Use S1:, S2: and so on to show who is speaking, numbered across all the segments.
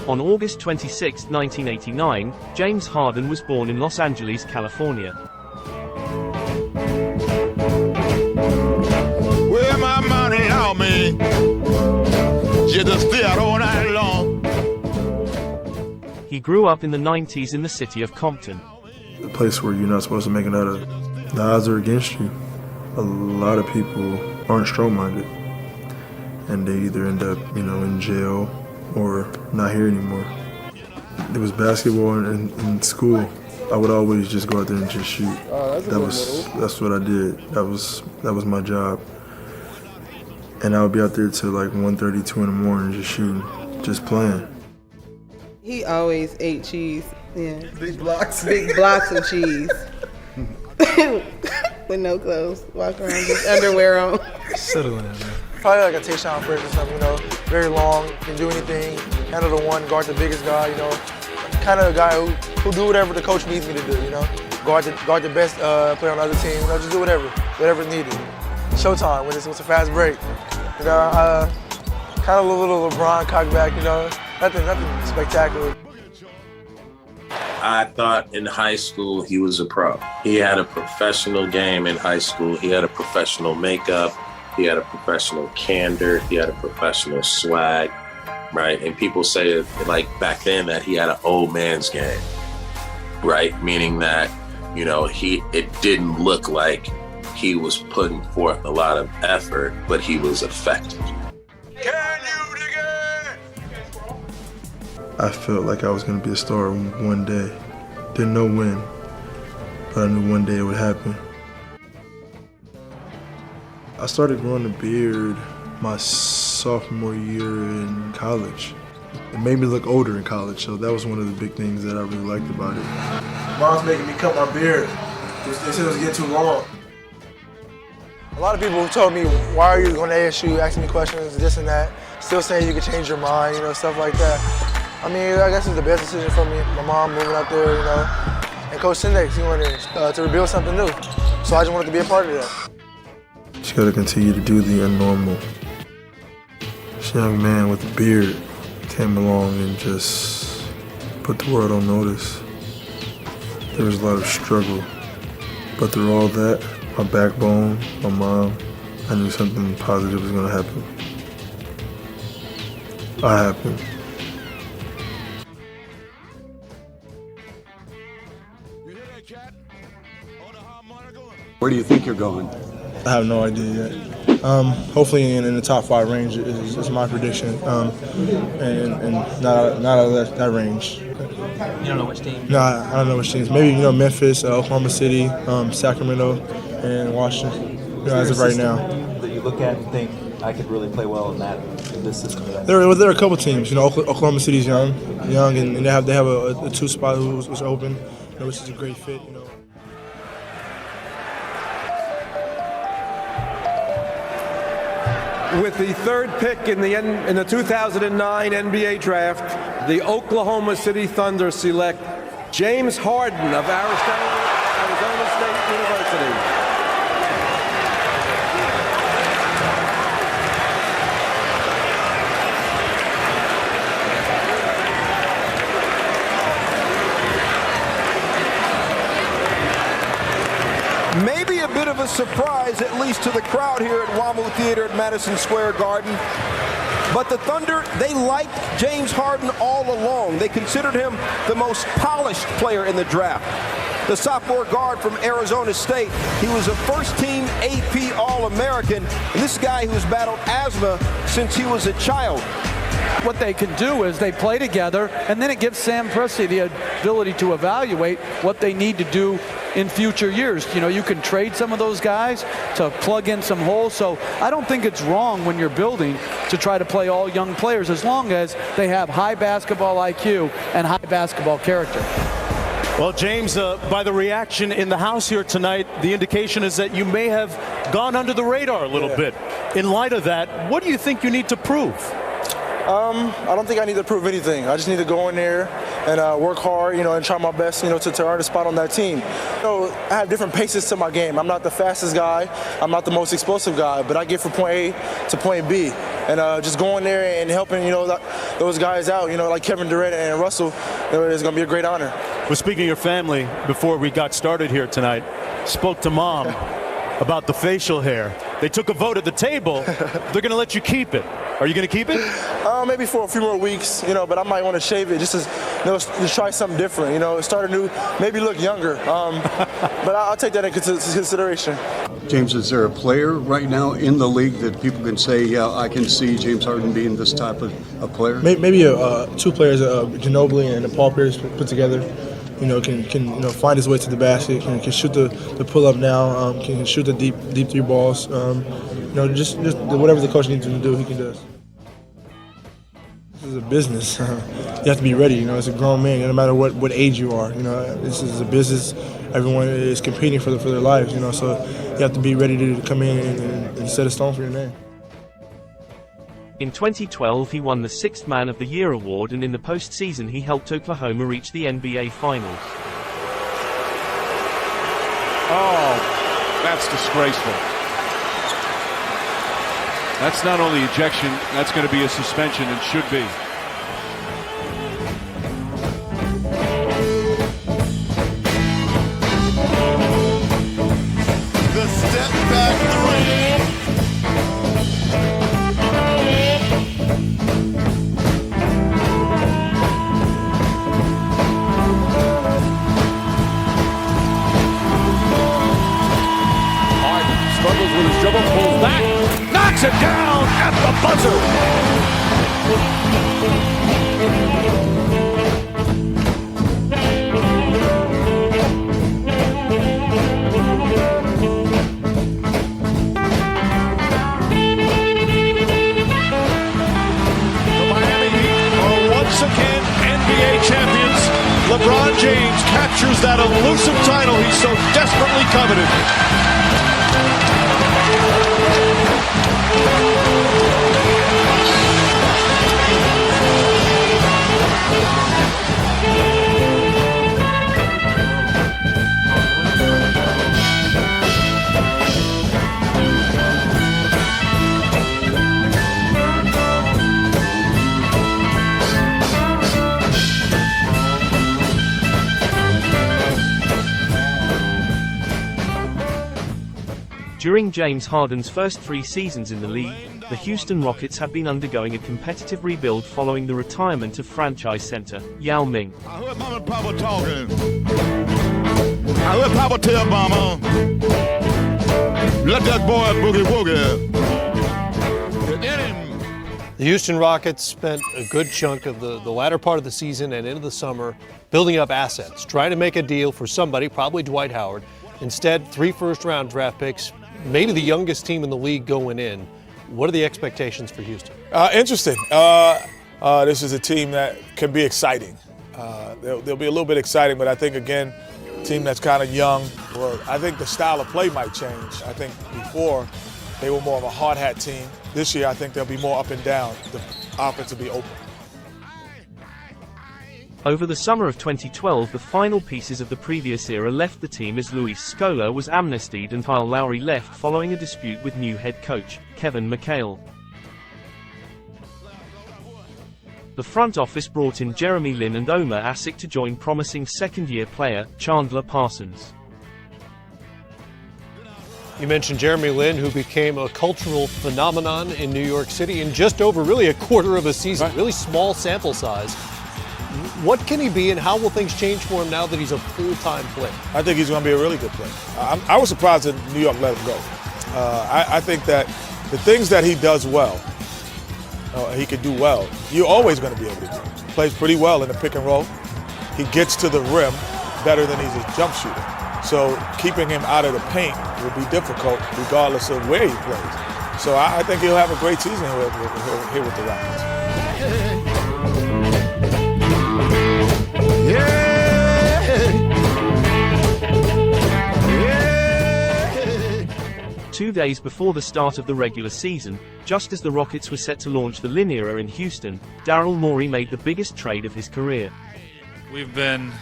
S1: On August 26, 1989, James Harden was born in Los Angeles, California.
S2: Where my money, Yao Ming? Just stay out all night long.
S1: He grew up in the 90s in the city of Compton.
S3: The place where you're not supposed to make it out of. The odds are against you. A lot of people aren't strong-minded, and they either end up, in jail or not here anymore. It was basketball in school. I would always just go out there and just shoot. That's what I did. That was my job. And I would be out there till like 1:30, 2 in the morning, just shooting, just playing.
S4: He always ate cheese. Yeah.
S5: Big blocks.
S4: Big blocks of cheese. With no clothes. Walk around with underwear on.
S5: Settle in, man.
S6: Probably like a Tayshaun Prince or something, very long, can do anything, handle the one, guard the biggest guy, kind of a guy who do whatever the coach needs me to do, guard the best player on the other team, just do whatever's needed. Showtime when it's a fast break, kind of a little LeBron cockback, nothing spectacular.
S7: I thought in high school he was a pro. He had a professional game in high school. He had a professional makeup. He had a professional candor. He had a professional swag, right? And people say, like back then, that he had an old man's game, right? Meaning that, it didn't look like he was putting forth a lot of effort, but he was effective.
S2: Can you dig it?
S3: I felt like I was going to be a star one day. Didn't know when, but I knew one day it would happen. I started growing a beard my sophomore year in college. It made me look older in college, so that was one of the big things that I really liked about it. Mom's making me cut my beard. They said it was getting too long.
S6: A lot of people told me, why are you going to ASU, asking me questions, this and that, still saying you could change your mind, stuff like that. I mean, I guess it's the best decision for me. My mom moving out there, and Coach Sindex, he wanted to rebuild something new. So I just wanted to be a part of that.
S3: Just gotta continue to do the unnormal. This young man with a beard came along and just put the world on notice. There was a lot of struggle, but through all that, my backbone, my mom, I knew something positive was gonna happen. It happened.
S8: Where do you think you're going?
S3: I have no idea yet. Hopefully in the top 5 range is my prediction, and not out of that range.
S5: You don't know which team?
S3: No, I don't know which teams. Maybe Memphis, Oklahoma City, Sacramento, and Washington. As of right now.
S8: That you look at and think I could really play well in this system.
S3: There are a couple teams. Oklahoma City's young, and they have a 2 spot who's open, which is a great fit.
S9: With the 3rd pick in the 2009 NBA draft, the Oklahoma City Thunder select James Harden of Arizona State University. Maybe a bit of a surprise, at least to the crowd here at WAMU Theater at Madison Square Garden. But the Thunder, they liked James Harden all along. They considered him the most polished player in the draft. The sophomore guard from Arizona State, he was a first-team AP All-American, and this guy who's battled asthma since he was a child.
S10: What they can do is they play together, and then it gives Sam Presti the ability to evaluate what they need to do in future years. You can trade some of those guys to plug in some holes. So I don't think it's wrong when you're building to try to play all young players, as long as they have high basketball IQ and high basketball character.
S11: Well, James, by the reaction in the house here tonight, the indication is that you may have gone under the radar a little bit. In light of that, what do you think you need to prove?
S6: I don't think I need to prove anything. I just need to go in there and work hard, and try my best, to earn a spot on that team. I have different paces to my game. I'm not the fastest guy. I'm not the most explosive guy, but I get from point A to point B. And just going there and helping, those guys out, like Kevin Durant and Russell, is going to be a great honor.
S11: Well, speaking of your family, before we got started here tonight, spoke to Mom about the facial hair. They took a vote at the table. They're going to let you keep it. Are you going to keep it?
S6: Maybe for a few more weeks, but I might want to shave it just to try something different, start anew, maybe look younger. But I'll take that into consideration.
S12: James, is there a player right now in the league that people can say, yeah, I can see James Harden being this type of player?
S3: Maybe two players, Ginobili and Paul Pierce put together. Can find his way to the basket, can shoot the pull-up now, can shoot the deep three balls. Just whatever the coach needs him to do, he can do. This is a business. You have to be ready. It's a grown man, no matter what age you are. This is a business. Everyone is competing for their lives. So you have to be ready to come in and set a stone for your name.
S1: In 2012 he won the 6th Man of the Year award, and in the postseason he helped Oklahoma reach the NBA Finals.
S13: Oh, that's disgraceful. That's not only ejection, that's going to be a suspension, and should be.
S2: The step back three.
S13: Struggles with his dribble, pulls back, knocks it down at the buzzer. The Miami Heat are once again NBA champions. LeBron James captures that elusive title he so desperately coveted.
S1: During James Harden's first 3 seasons in the league, the Houston Rockets have been undergoing a competitive rebuild following the retirement of franchise center Yao Ming.
S2: I heard Mama and Papa talking. I heard Papa tell Mama, let that boy boogie woogie.
S14: The Houston Rockets spent a good chunk of the latter part of the season and into the summer building up assets, trying to make a deal for somebody, probably Dwight Howard. Instead, 3 first-round draft picks, maybe the youngest team in the league going in. What are the expectations for Houston?
S15: Interesting. This is a team that can be exciting. They'll be a little bit exciting, but I think, again, a team that's kind of young. Well, I think the style of play might change. I think before they were more of a hard hat team. This year, I think they'll be more up and down. The offense will be open.
S1: Over the summer of 2012, the final pieces of the previous era left the team as Luis Scola was amnestied and Kyle Lowry left following a dispute with new head coach Kevin McHale. The front office brought in Jeremy Lin and Omer Asik to join promising second-year player Chandler Parsons.
S14: You mentioned Jeremy Lin, who became a cultural phenomenon in New York City in just over really a quarter of a season, really small sample size. What can he be, and how will things change for him now that he's a full-time player?
S15: I think he's going to be a really good player. I was surprised that New York let him go. I think that the things that he does well, he can do well, you're always going to be able to do. He plays pretty well in the pick and roll. He gets to the rim better than he's a jump shooter. So keeping him out of the paint will be difficult regardless of where he plays. So I think he'll have a great season here with the Rockets.
S2: Yeah.
S1: 2 days before the start of the regular season, just as the Rockets were set to launch the Lin era in Houston, Daryl Morey made the biggest trade of his career.
S16: We've been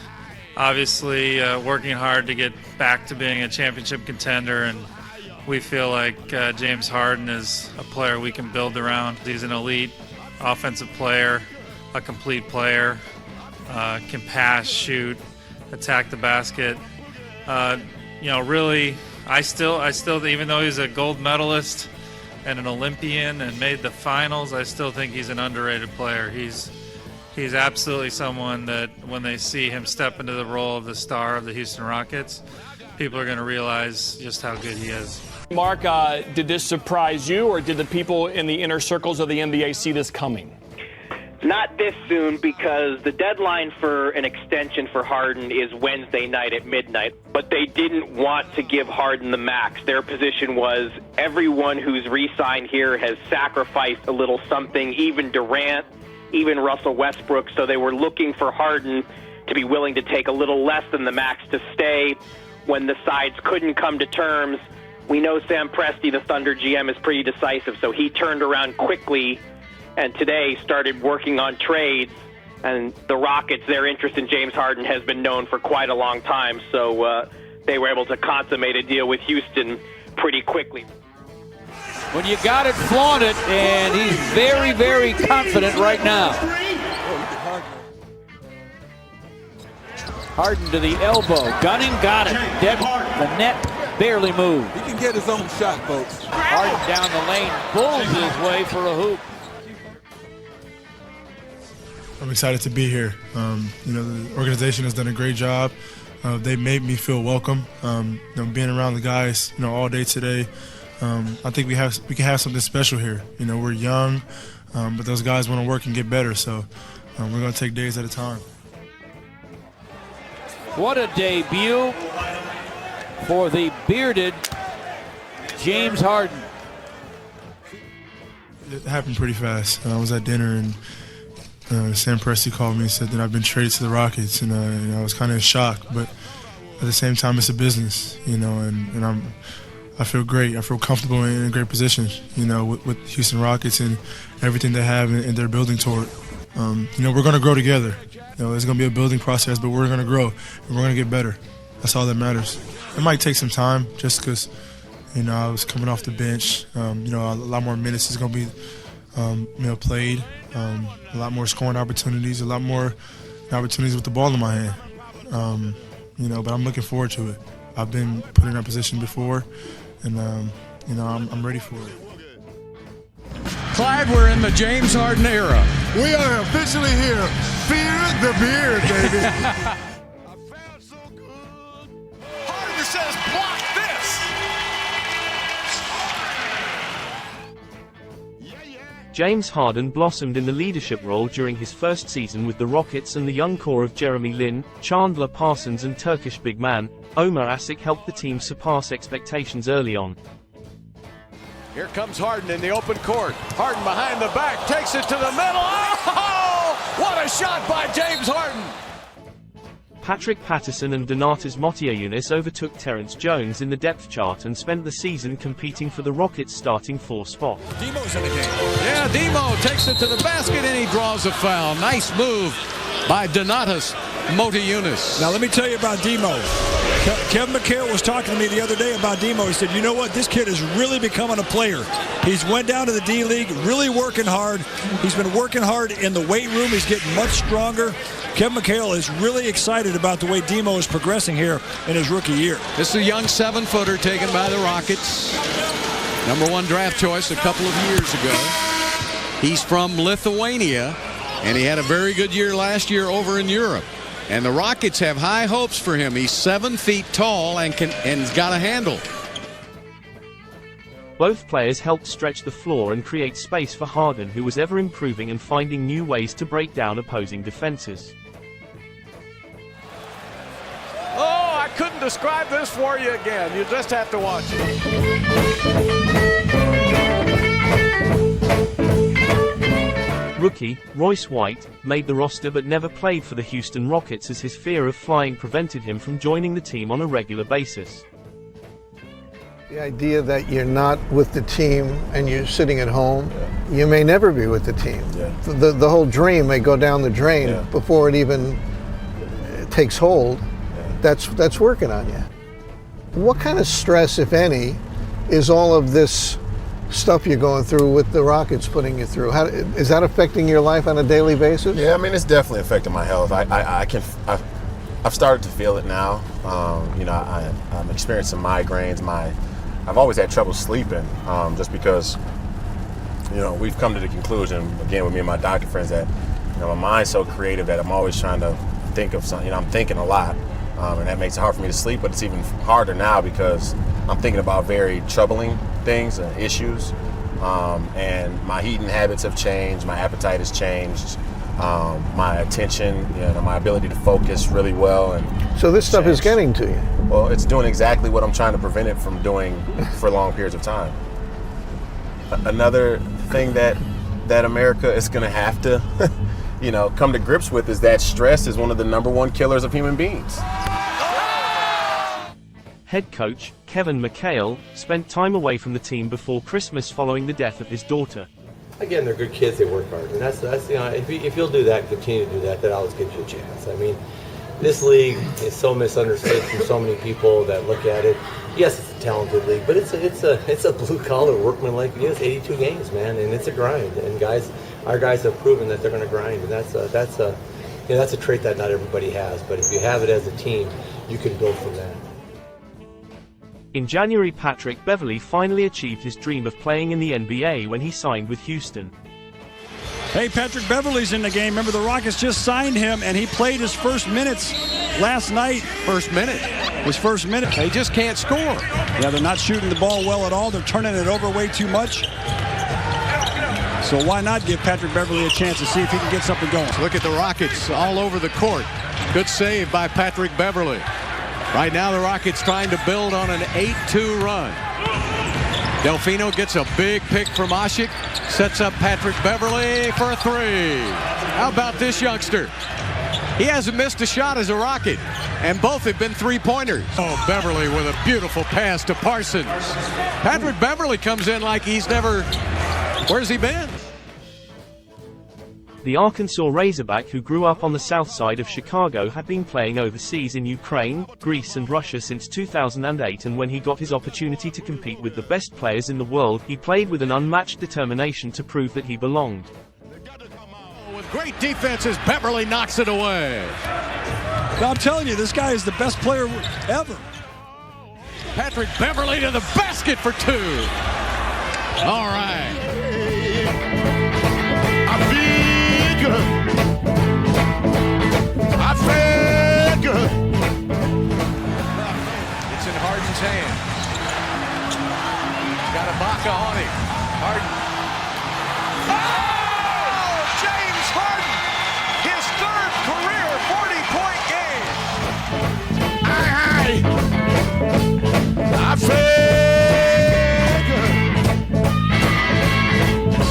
S16: obviously working hard to get back to being a championship contender, and we feel like James Harden is a player we can build around. He's an elite offensive player, a complete player, can pass, shoot, attack the basket. Really, I still, even though he's a gold medalist and an Olympian and made the finals, I still think he's an underrated player. He's absolutely someone that when they see him step into the role of the star of the Houston Rockets, people are going to realize just how good he is.
S17: Mark, did this surprise you, or did the people in the inner circles of the NBA see this coming?
S18: Not this soon, because the deadline for an extension for Harden is Wednesday night at midnight. But they didn't want to give Harden the max. Their position was everyone who's re-signed here has sacrificed a little something, even Durant, even Russell Westbrook. So they were looking for Harden to be willing to take a little less than the max to stay. When the sides couldn't come to terms, we know Sam Presti, the Thunder GM, is pretty decisive. So he turned around quickly and today started working on trades. And the Rockets, their interest in James Harden has been known for quite a long time. So they were able to consummate a deal with Houston pretty quickly.
S10: When you got it, flaunt it, and he's very, very confident right now. Harden to the elbow. Gunning, got it. The net barely moved.
S19: He can get his own shot, folks.
S10: Harden down the lane, pulls his way for a hoop.
S3: I'm excited to be here. The organization has done a great job. They made me feel welcome. Being around the guys, all day today, I think we can have something special here. We're young, but those guys want to work and get better. So we're going to take days at a time.
S10: What a debut for the bearded James Harden.
S3: It happened pretty fast. I was at dinner and Sam Presti called me and said that I've been traded to the Rockets, and I was kind of in shock. But at the same time, it's a business, and I feel great. I feel comfortable in a great position, with Houston Rockets and everything they have and they're building toward. We're going to grow together. It's going to be a building process, but we're going to grow and we're going to get better. That's all that matters. It might take some time just because, I was coming off the bench. A lot more minutes is going to be, played. A lot more scoring opportunities, a lot more opportunities with the ball in my hand. But I'm looking forward to it. I've been put in that position before, and I'm ready for it.
S20: Clyde, we're in the James Harden era.
S2: We are officially here. Fear the beard, baby.
S20: Harden says, block this.
S1: James Harden blossomed in the leadership role during his first season with the Rockets, and the young core of Jeremy Lin, Chandler Parsons and Turkish big man Omer Asik helped the team surpass expectations early on.
S20: Here comes Harden in the open court. Harden behind the back, takes it to the middle. Oh, what a shot by James Harden.
S1: Patrick Patterson and Donatas Motiejunas overtook Terrence Jones in the depth chart and spent the season competing for the Rockets' starting 4 spot.
S20: Demo's in the game. Yeah, Demo takes it to the basket and he draws a foul. Nice move by Donatas Motiejunas.
S21: Now let me tell you about Demo. Kevin McHale was talking to me the other day about Demo. He said, you know what, this kid is really becoming a player. He's went down to the D-League, really working hard. He's been working hard in the weight room. He's getting much stronger. Kevin McHale is really excited about the way Demo is progressing here in his rookie year.
S20: This is a young 7-footer taken by the Rockets. #1 draft choice a couple of years ago. He's from Lithuania, and he had a very good year last year over in Europe. And the Rockets have high hopes for him. He's 7 feet tall and got a handle.
S1: Both players helped stretch the floor and create space for Harden, who was ever improving and finding new ways to break down opposing defenses.
S20: Oh, I couldn't describe this for you again. You just have to watch it.
S1: Rookie, Royce White, made the roster but never played for the Houston Rockets as his fear of flying prevented him from joining the team on a regular basis.
S22: The idea that you're not with the team and you're sitting at home, you may never be with the team. The whole dream may go down the drain before it even takes hold, that's working on you. What kind of stress, if any, is all of this stuff you're going through with the Rockets putting you through? How is that affecting your life on a daily basis?
S4: Yeah, I mean, it's definitely affecting my health. I've started to feel it now. I'm experiencing migraines. I've always had trouble sleeping, just because, we've come to the conclusion, again, with me and my doctor friends, that, my mind's so creative that I'm always trying to think of something. I'm thinking a lot, and that makes it hard for me to sleep, but it's even harder now because I'm thinking about very troubling things and issues, and my eating habits have changed, my appetite has changed, my attention, my ability to focus really well. And
S22: so this stuff is getting to you?
S4: Well, it's doing exactly what I'm trying to prevent it from doing for long periods of time. Another thing that America is going to have to come to grips with is that stress is one of the #1 killers of human beings.
S1: Head coach Kevin McHale spent time away from the team before Christmas following the death of his daughter.
S7: Again, they're good kids. They work hard, and that's if you'll do that, continue to do that, that always gives you a chance. I mean, this league is so misunderstood from so many people that look at it. Yes, it's a talented league, but it's a blue collar workman league. It's 82 games, man, and it's a grind. And our guys have proven that they're going to grind, and that's a trait that not everybody has. But if you have it as a team, you can build from that.
S1: In January, Patrick Beverley finally achieved his dream of playing in the NBA when he signed with Houston.
S21: Hey, Patrick Beverley's in the game. Remember, the Rockets just signed him, and he played his first minutes last night. His first minute.
S20: They just can't score.
S21: Yeah, they're not shooting the ball well at all. They're turning it over way too much. So why not give Patrick Beverley a chance to see if he can get something going?
S20: Look at the Rockets all over the court. Good save by Patrick Beverley. Right now, the Rockets trying to build on an 8-2 run. Delfino gets a big pick from Asik, sets up Patrick Beverley for a three. How about this youngster? He hasn't missed a shot as a Rocket, and both have been three-pointers. Oh, Beverley with a beautiful pass to Parsons. Patrick Beverley comes in like he's never... Where's he been?
S1: The Arkansas Razorback, who grew up on the south side of Chicago, had been playing overseas in Ukraine, Greece and Russia since 2008, and when he got his opportunity to compete with the best players in the world, he played with an unmatched determination to prove that he belonged.
S20: With great defenses, Beverley knocks it away.
S21: I'm telling you, this guy is the best player ever.
S20: Patrick Beverley to the basket for two. All right.
S2: I feel good.
S20: It's in Harden's hands. Got Ibaka on him. Harden.
S9: Oh! James Harden! His third career 40-point game.
S2: I feel good.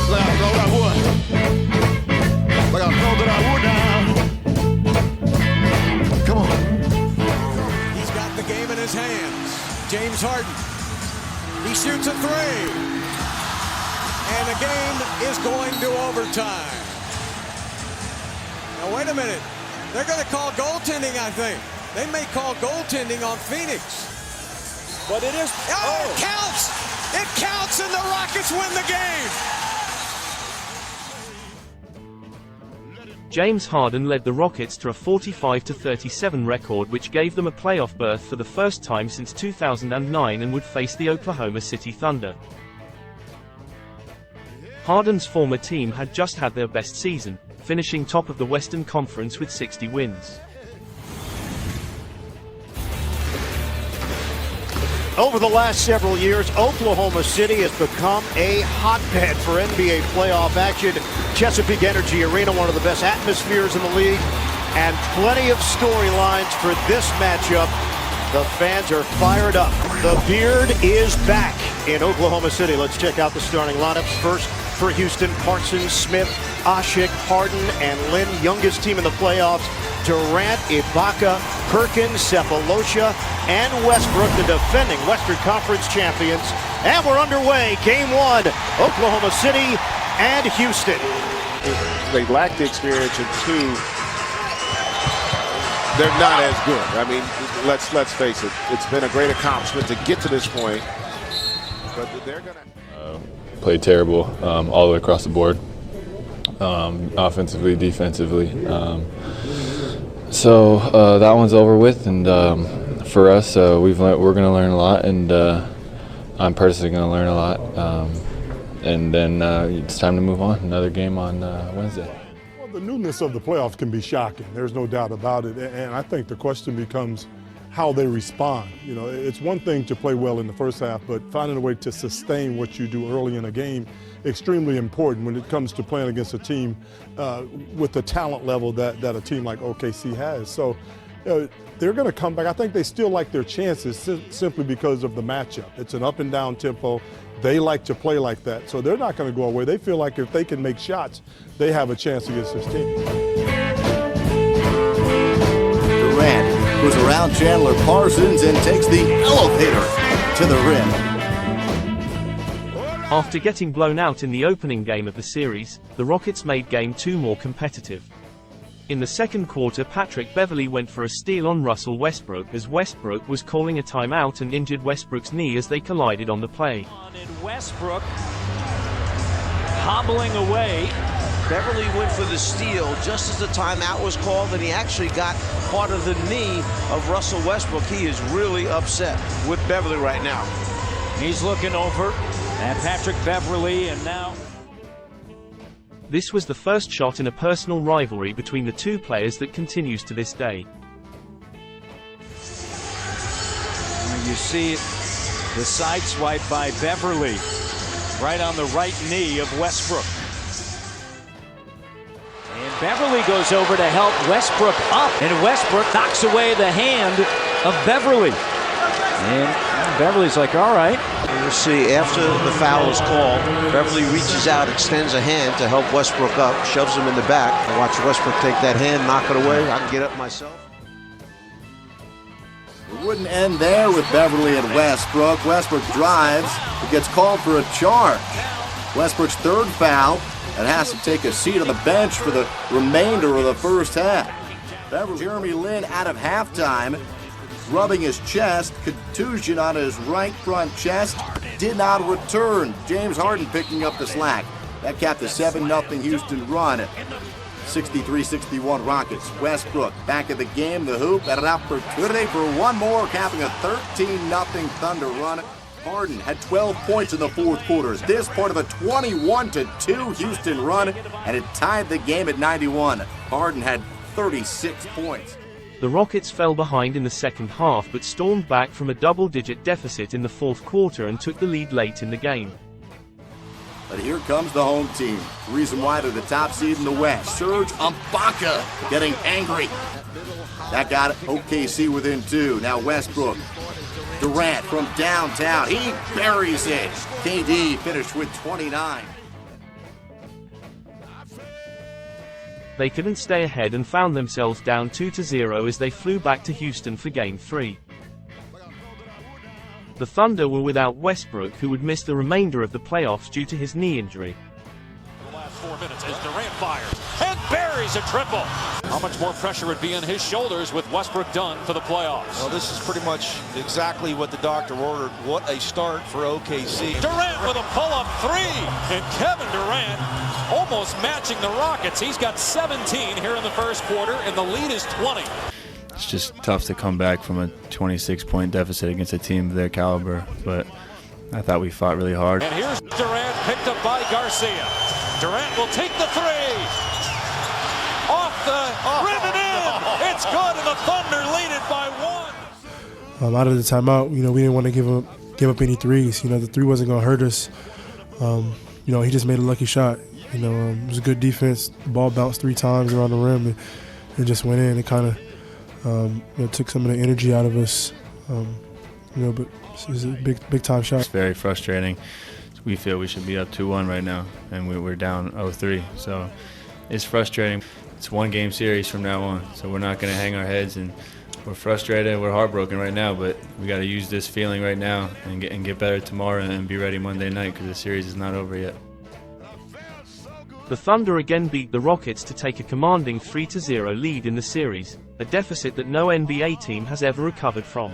S2: Look out, throw that wood. Look out, throw that wood down. Come on.
S20: He's got the game in his hands. James Harden. He shoots a three. And the game is going to overtime. Now, wait a minute. They're going to call goaltending, I think. They may call goaltending on Phoenix.
S9: But it is...
S20: Oh, it counts! It counts, and the Rockets win the game!
S1: James Harden led the Rockets to a 45-37 record, which gave them a playoff berth for the first time since 2009 and would face the Oklahoma City Thunder. Harden's former team had just had their best season, finishing top of the Western Conference with 60 wins.
S13: Over the last several years, Oklahoma City has become a hotbed for NBA playoff action. Chesapeake Energy Arena, one of the best atmospheres in the league, and plenty of storylines for this matchup. The fans are fired up. The Beard is back in Oklahoma City. Let's check out the starting lineups. First for Houston, Parsons, Smith, Asik, Harden, and Lynn. Youngest team in the playoffs, Durant, Ibaka, Perkins, Cephalosha, and Westbrook, the defending Western Conference champions. And we're underway. Game one, Oklahoma City and Houston.
S23: They lack the experience, and two,
S5: they're not as good. I mean, let's face it. It's been a great accomplishment to get to this point, but they're going to
S8: played terrible all the way across the board, offensively, defensively. So that one's over with, and for us, we're going to learn a lot, and I'm personally going to learn a lot. And then it's time to move on. Another game on Wednesday.
S23: Well, the newness of the playoffs can be shocking. There's no doubt about it. And I think the question becomes how they respond. You know, it's one thing to play well in the first half, but finding a way to sustain what you do early in a game, extremely important when it comes to playing against a team with the talent level that a team like OKC has. So they're going to come back. I think they still like their chances simply because of the matchup. It's an up and down tempo. They like to play like that, so they're not going to go away. They feel like if they can make shots, they have a chance against this team.
S24: Durant goes around Chandler Parsons and takes the elevator to the rim.
S1: After getting blown out in the opening game of the series, the Rockets made Game 2 more competitive. In the second quarter, Patrick Beverley went for a steal on Russell Westbrook as Westbrook was calling a timeout and injured Westbrook's knee as they collided on the play.
S25: And Westbrook hobbling away. Beverley went for the steal just as the timeout was called, and he actually got part of the knee of Russell Westbrook. He is really upset with Beverley right now. He's looking over at Patrick Beverley, and now
S1: this was the first shot in a personal rivalry between the two players that continues to this day.
S25: You see the side swipe by Beverley right on the right knee of Westbrook. And Beverley goes over to help Westbrook up, and Westbrook knocks away the hand of Beverley. And Beverly's like, all right. We'll see, after the foul is called, Beverley reaches out, extends a hand to help Westbrook up, shoves him in the back. I watch Westbrook take that hand, knock it away. I can get up myself.
S24: It wouldn't end there with Beverley and Westbrook. Westbrook drives, but gets called for a charge. Westbrook's third foul, and has to take a seat on the bench for the remainder of the first half. Jeremy Lin out of halftime, rubbing his chest, contusion on his right front chest, did not return. James Harden picking up the slack. That capped a 7-0 Houston run. 63-61 Rockets. Westbrook back in the game, the hoop, and an opportunity for one more, capping a 13-0 Thunder run. Harden had 12 points in the fourth quarter. This part of a 21-2 Houston run, and it tied the game at 91. Harden had 36 points.
S1: The Rockets fell behind in the second half but stormed back from a double-digit deficit in the fourth quarter and took the lead late in the game.
S24: But here comes the home team. The reason why they're the top seed in the West. Serge Ibaka getting angry. That got OKC within 2. Now Westbrook. Durant from downtown. He buries it. KD finished with 29.
S1: They couldn't stay ahead and found themselves down 2-0 as they flew back to Houston for Game 3. The Thunder were without Westbrook, who would miss the remainder of the playoffs due to his knee injury.
S26: The last 4 minutes as Durant fires and buries a triple. How much more pressure would be on his shoulders with Westbrook done for the playoffs?
S27: Well, this is pretty much exactly what the doctor ordered. What a start for OKC.
S26: Durant with a pull-up 3, and Kevin Durant almost matching the Rockets. He's got 17 here in the first quarter, and the lead is 20.
S28: It's just tough to come back from a 26-point deficit against a team of their caliber, but I thought we fought really hard.
S26: And here's Durant picked up by Garcia. Durant will take the 3. Off the rim and in. It's good, and the Thunder lead it by 1.
S3: Out of the timeout, we didn't want to give up any threes. The 3 wasn't going to hurt us. He just made a lucky shot. It was a good defense. The ball bounced 3 times around the rim and just went in. It kind of took some of the energy out of us. But it was a big time shot.
S28: It's very frustrating. We feel we should be up 2-1 right now, and we're down 0-3. So it's frustrating. It's 1-game series from now on, so we're not going to hang our heads, and we're frustrated. We're heartbroken right now, but we got to use this feeling right now and get better tomorrow and be ready Monday night because the series is not over yet.
S1: The Thunder again beat the Rockets to take a commanding 3-0 lead in the series, a deficit that no NBA team has ever recovered from.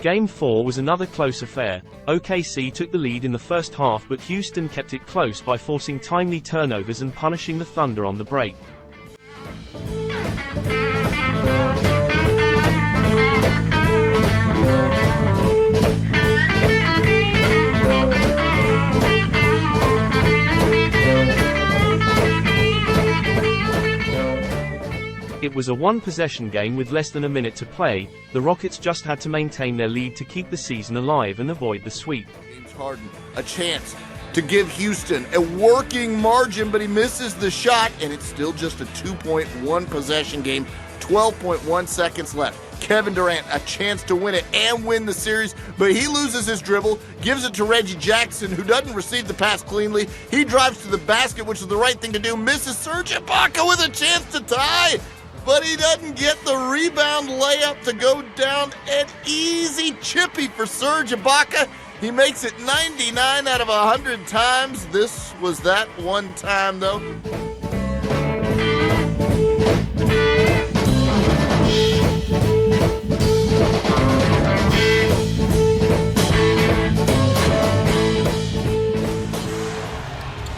S1: Game 4 was another close affair. OKC took the lead in the first half, but Houston kept it close by forcing timely turnovers and punishing the Thunder on the break. It was a one-possession game with less than a minute to play. The Rockets just had to maintain their lead to keep the season alive and avoid the sweep.
S6: James Harden, a chance to give Houston a working margin, but he misses the shot, and it's still just a 2-point possession game, 12.1 seconds left. Kevin Durant, a chance to win it and win the series, but he loses his dribble, gives it to Reggie Jackson, who doesn't receive the pass cleanly. He drives to the basket, which is the right thing to do, misses Serge Ibaka with a chance to tie, but he doesn't get the rebound layup to go down. An easy chippy for Serge Ibaka. He makes it 99 out of 100 times. This was that one time, though.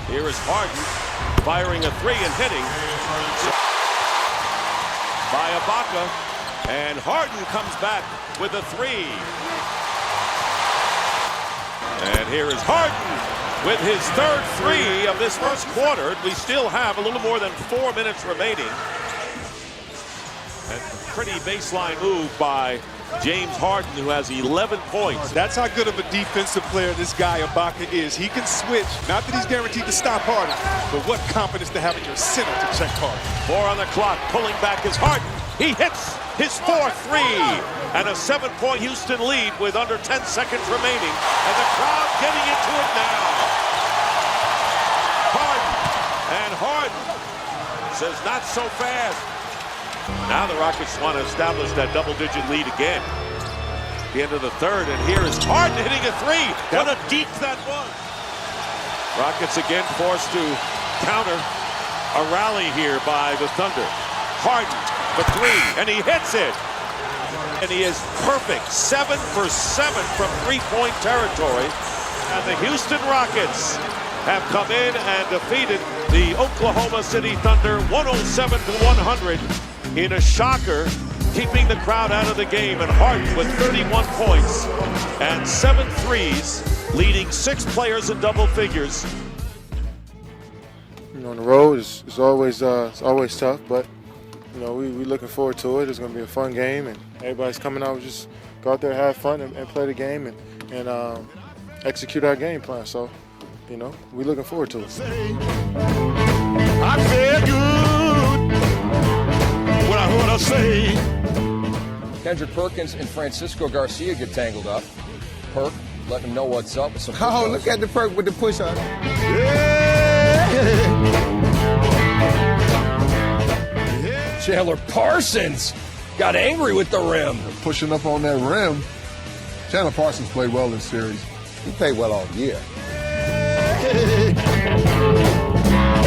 S26: Here is Harden firing a three and hitting by Ibaka, and Harden comes back with a three. And here is Harden with his third three of this first quarter. We still have a little more than 4 minutes remaining. And a pretty baseline move by James Harden, who has 11 points.
S19: That's how good of a defensive player this guy Ibaka is. He can switch. Not that he's guaranteed to stop Harden, but what confidence to have in your center to check Harden.
S26: 4 on the clock, pulling back is Harden. He hits his fourth three, and a 7-point Houston lead with under 10 seconds remaining, and the crowd getting into it now. Harden says not so fast. Now the Rockets want to establish that double-digit lead again. At the end of the third, and here is Harden hitting a three. What a deep that was. Rockets again forced to counter a rally here by the Thunder. Harden for three, and he hits it. And he is perfect, 7 for 7 from three-point territory. And the Houston Rockets have come in and defeated the Oklahoma City Thunder 107-100 in a shocker, keeping the crowd out of the game. And Harden with 31 points and 7 threes, leading 6 players in double figures.
S11: You know, on the road is always tough, but you know, we looking forward to it. It's going to be a fun game, and everybody's coming out. Just go out there, have fun, and play the game, and execute our game plan. So, you know, we looking forward to it.
S2: I feel good when I heard her say.
S12: Kendrick Perkins and Francisco Garcia get tangled up. Perk letting him know what's up with some.
S14: Oh, look at the Perk with the push on.
S12: Chandler Parsons got angry with the rim.
S15: Pushing up on that rim. Chandler Parsons played well this series.
S14: He played well all year.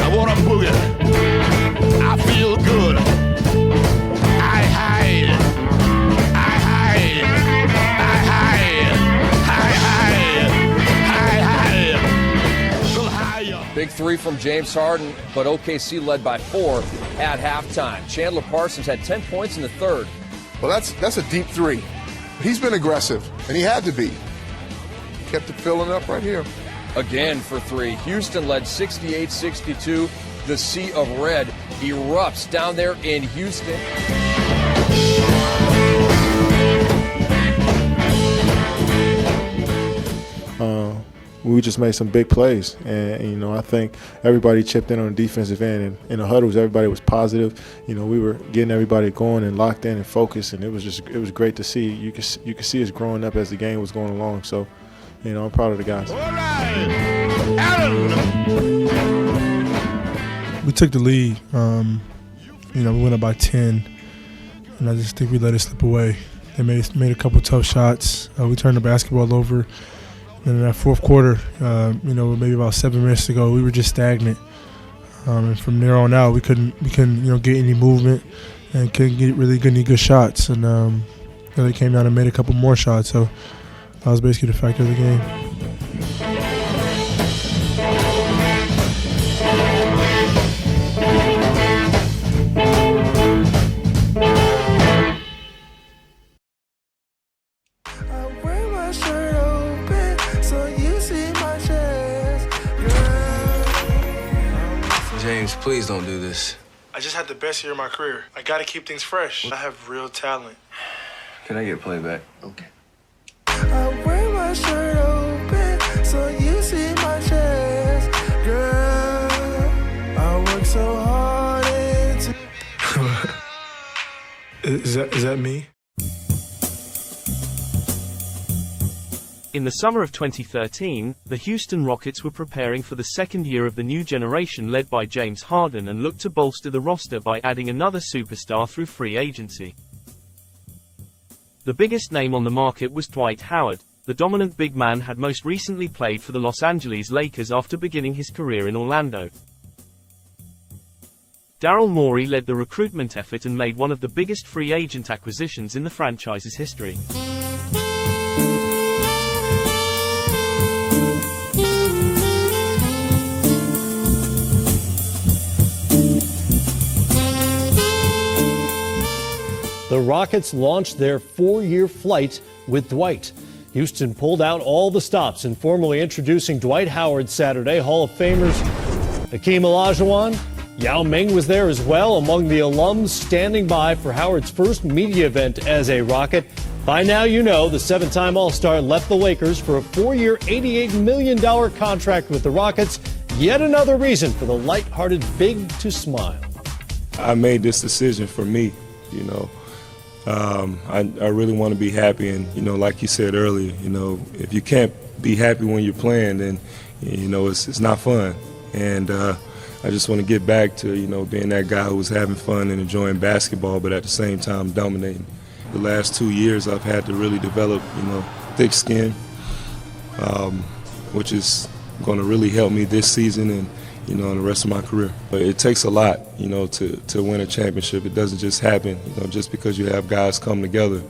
S2: I want a boogie. I feel good. I hide. I hide. I hide. I hide. I hide. Little higher.
S12: Big three from James Harden, but OKC led by 4 at halftime. Chandler Parsons had 10 points in the third.
S15: Well, that's a deep three. He's been aggressive, and he had to be. Kept it filling up right here.
S12: Again for 3. Houston led 68-62. The Sea of Red erupts down there in Houston.
S11: We just made some big plays, and you know, I think everybody chipped in on the defensive end, and in the huddles everybody was positive. You know, we were getting everybody going and locked in and focused, and it was great to see. You could see us growing up as the game was going along. So, you know, I'm proud of the guys.
S3: We took the lead. You know, we went up by 10, and I just think we let it slip away. They made a couple tough shots. We turned the basketball over. And in that fourth quarter, maybe about 7 minutes to go, we were just stagnant. And from there on out, we couldn't get any movement and couldn't get any good shots. And they came down and made a couple more shots. So that was basically the factor of the game.
S4: James, please don't do this.
S3: I just had the best year of my career. I got to keep things fresh. I have real talent.
S4: Can I get a playback? Okay.
S7: I wear my shirt open so you see my chest. Girl, I work so hard into...
S3: Is that me?
S1: In the summer of 2013, the Houston Rockets were preparing for the second year of the new generation led by James Harden and looked to bolster the roster by adding another superstar through free agency. The biggest name on the market was Dwight Howard. The dominant big man had most recently played for the Los Angeles Lakers after beginning his career in Orlando. Daryl Morey led the recruitment effort and made one of the biggest free agent acquisitions in the franchise's history.
S10: The Rockets launched their 4-year flight with Dwight. Houston pulled out all the stops in formally introducing Dwight Howard Saturday. Hall of Famers Hakeem Olajuwon, Yao Ming was there as well, among the alums standing by for Howard's first media event as a Rocket. By now, you know the 7-time All-Star left the Lakers for a 4-year, $88 million contract with the Rockets. Yet another reason for the light-hearted big to smile.
S11: I made this decision for me, I really want to be happy, and like you said earlier, if you can't be happy when you're playing, then it's not fun. And I just want to get back to being that guy who was having fun and enjoying basketball, but at the same time dominating. The last 2 years, I've had to really develop thick skin, which is going to really help me this season and in the rest of my career. But it takes a lot, to win a championship. It doesn't just happen, just because you have guys come together.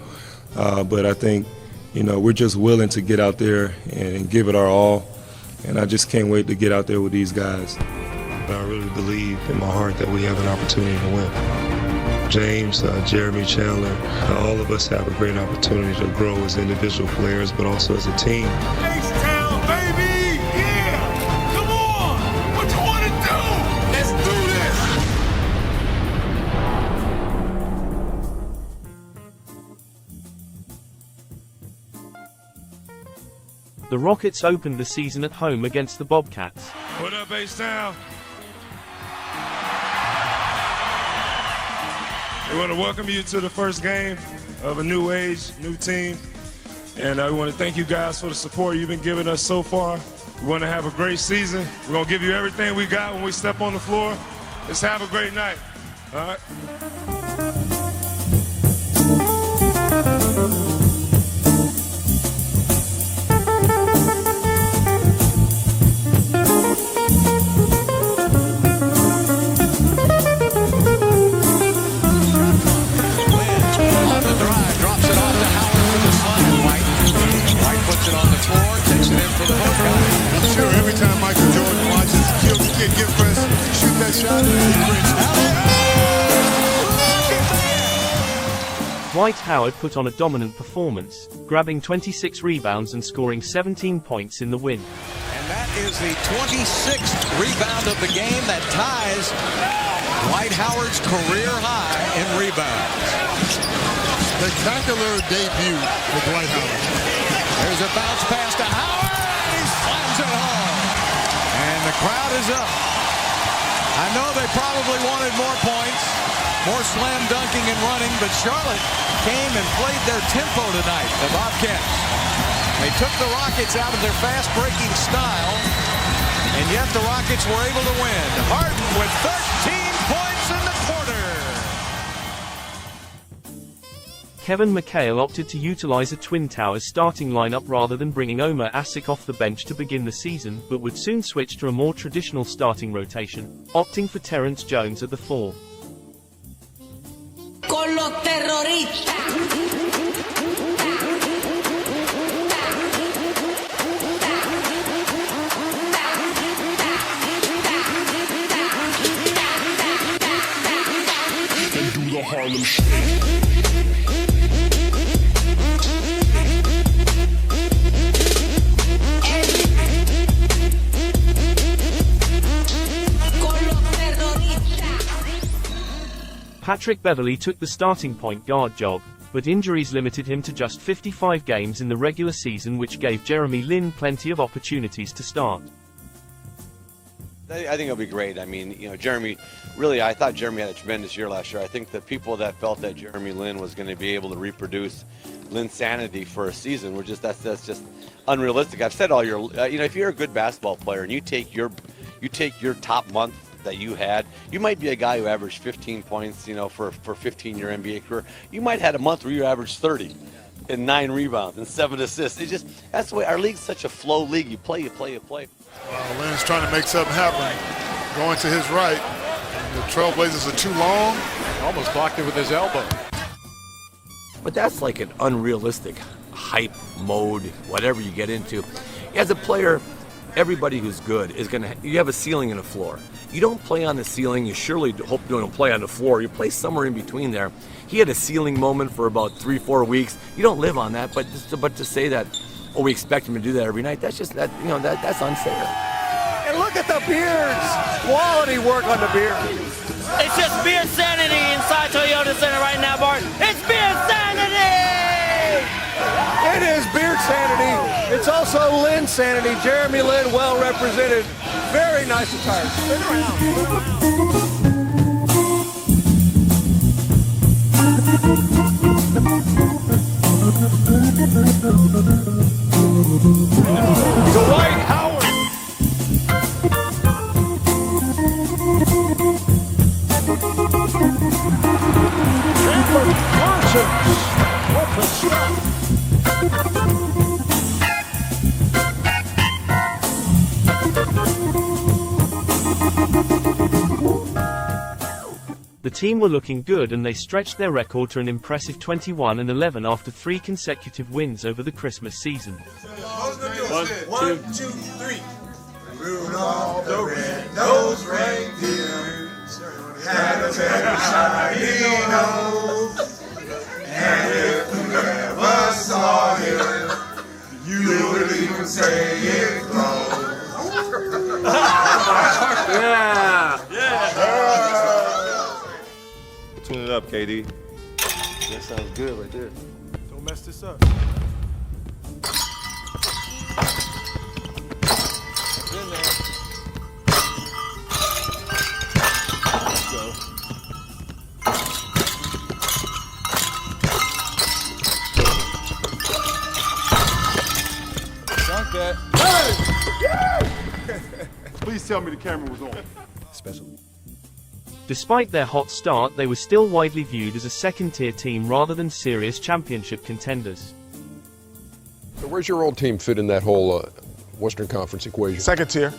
S11: But I think, we're just willing to get out there and give it our all. And I just can't wait to get out there with these guys.
S16: I really believe in my heart that we have an opportunity to win. James, Jeremy, Chandler, all of us have a great opportunity to grow as individual players, but also as a team.
S1: The Rockets opened the season at home against the Bobcats.
S16: What up, H-Town? We want to welcome you to the first game of a new age, new team. And we want to thank you guys for the support you've been giving us so far. We want to have a great season. We're going to give you everything we got when we step on the floor. Let's have a great night. All right?
S1: Dwight Howard put on a dominant performance, grabbing 26 rebounds and scoring 17 points in the win.
S20: And that is the 26th rebound of the game that ties Dwight Howard's career high in rebounds.
S16: Spectacular debut for Dwight Howard.
S20: There's a bounce pass to Howard, and he slams it home. And the crowd is up. I know they probably wanted more points, more slam dunking and running, but Charlotte came and played their tempo tonight, the Bobcats. They took the Rockets out of their fast-breaking style, and yet the Rockets were able to win. Harden with 13 points in the quarter.
S1: Kevin McHale opted to utilize a Twin Towers starting lineup rather than bringing Omer Asik off the bench to begin the season, but would soon switch to a more traditional starting rotation, opting for Terrence Jones at the 4.
S5: Con los terroristas.
S7: Harlem Shake.
S1: Patrick Beverley took the starting point guard job, but injuries limited him to just 55 games in the regular season, which gave Jeremy Lin plenty of opportunities to start.
S8: I think it'll be great. I mean, Jeremy, really, I thought Jeremy had a tremendous year last year. I think the people that felt that Jeremy Lin was going to be able to reproduce Lin's sanity for a season were just, that's just unrealistic. I've said all year, if you're a good basketball player and you take your top month that you had, you might be a guy who averaged 15 points, for 15-year NBA career. You might have had a month where you averaged 30 and 9 rebounds and 7 assists. It's just, that's the way our league's such a flow league. You play.
S2: Lynn's trying to make something happen. Going to his right. The Trailblazers are too long.
S9: Almost blocked it with his elbow.
S13: But that's like an unrealistic hype mode, whatever you get into. As a player, everybody who's good is you have a ceiling and a floor. You don't play on the ceiling, you surely hope you don't play on the floor. You play somewhere in between there. He had a ceiling moment for about 3-4 weeks. You don't live on that, but to say that, we expect him to do that every night, that's just, that's unfair.
S9: And look at the beards! Quality work on the beard.
S17: It's just beer sanity inside Toyota Center right now, Bart. It's beer sanity!
S9: It is beer sanity. It's also Lin sanity. Jeremy Lin, well represented. Very nice attire. Spin around. Dwight Howard. Chandler Parsons. What the shot.
S1: The team were looking good and they stretched their record to an impressive 21-11 after 3 consecutive wins over the Christmas season.
S7: 1, 2, 3. Rudolph the red-nosed reindeer had a very shiny nose, and if you ever saw him, you would even say it glows.
S18: Tune it up, KD.
S8: That sounds good right there.
S17: Don't mess this up.
S9: Let's go. Dunk that.
S17: Hey! Please tell me the camera was on.
S9: Special.
S1: Despite their hot start, they were still widely viewed as a second-tier team rather than serious championship contenders.
S21: So where's your old team fit in that whole Western Conference equation?
S23: Second tier.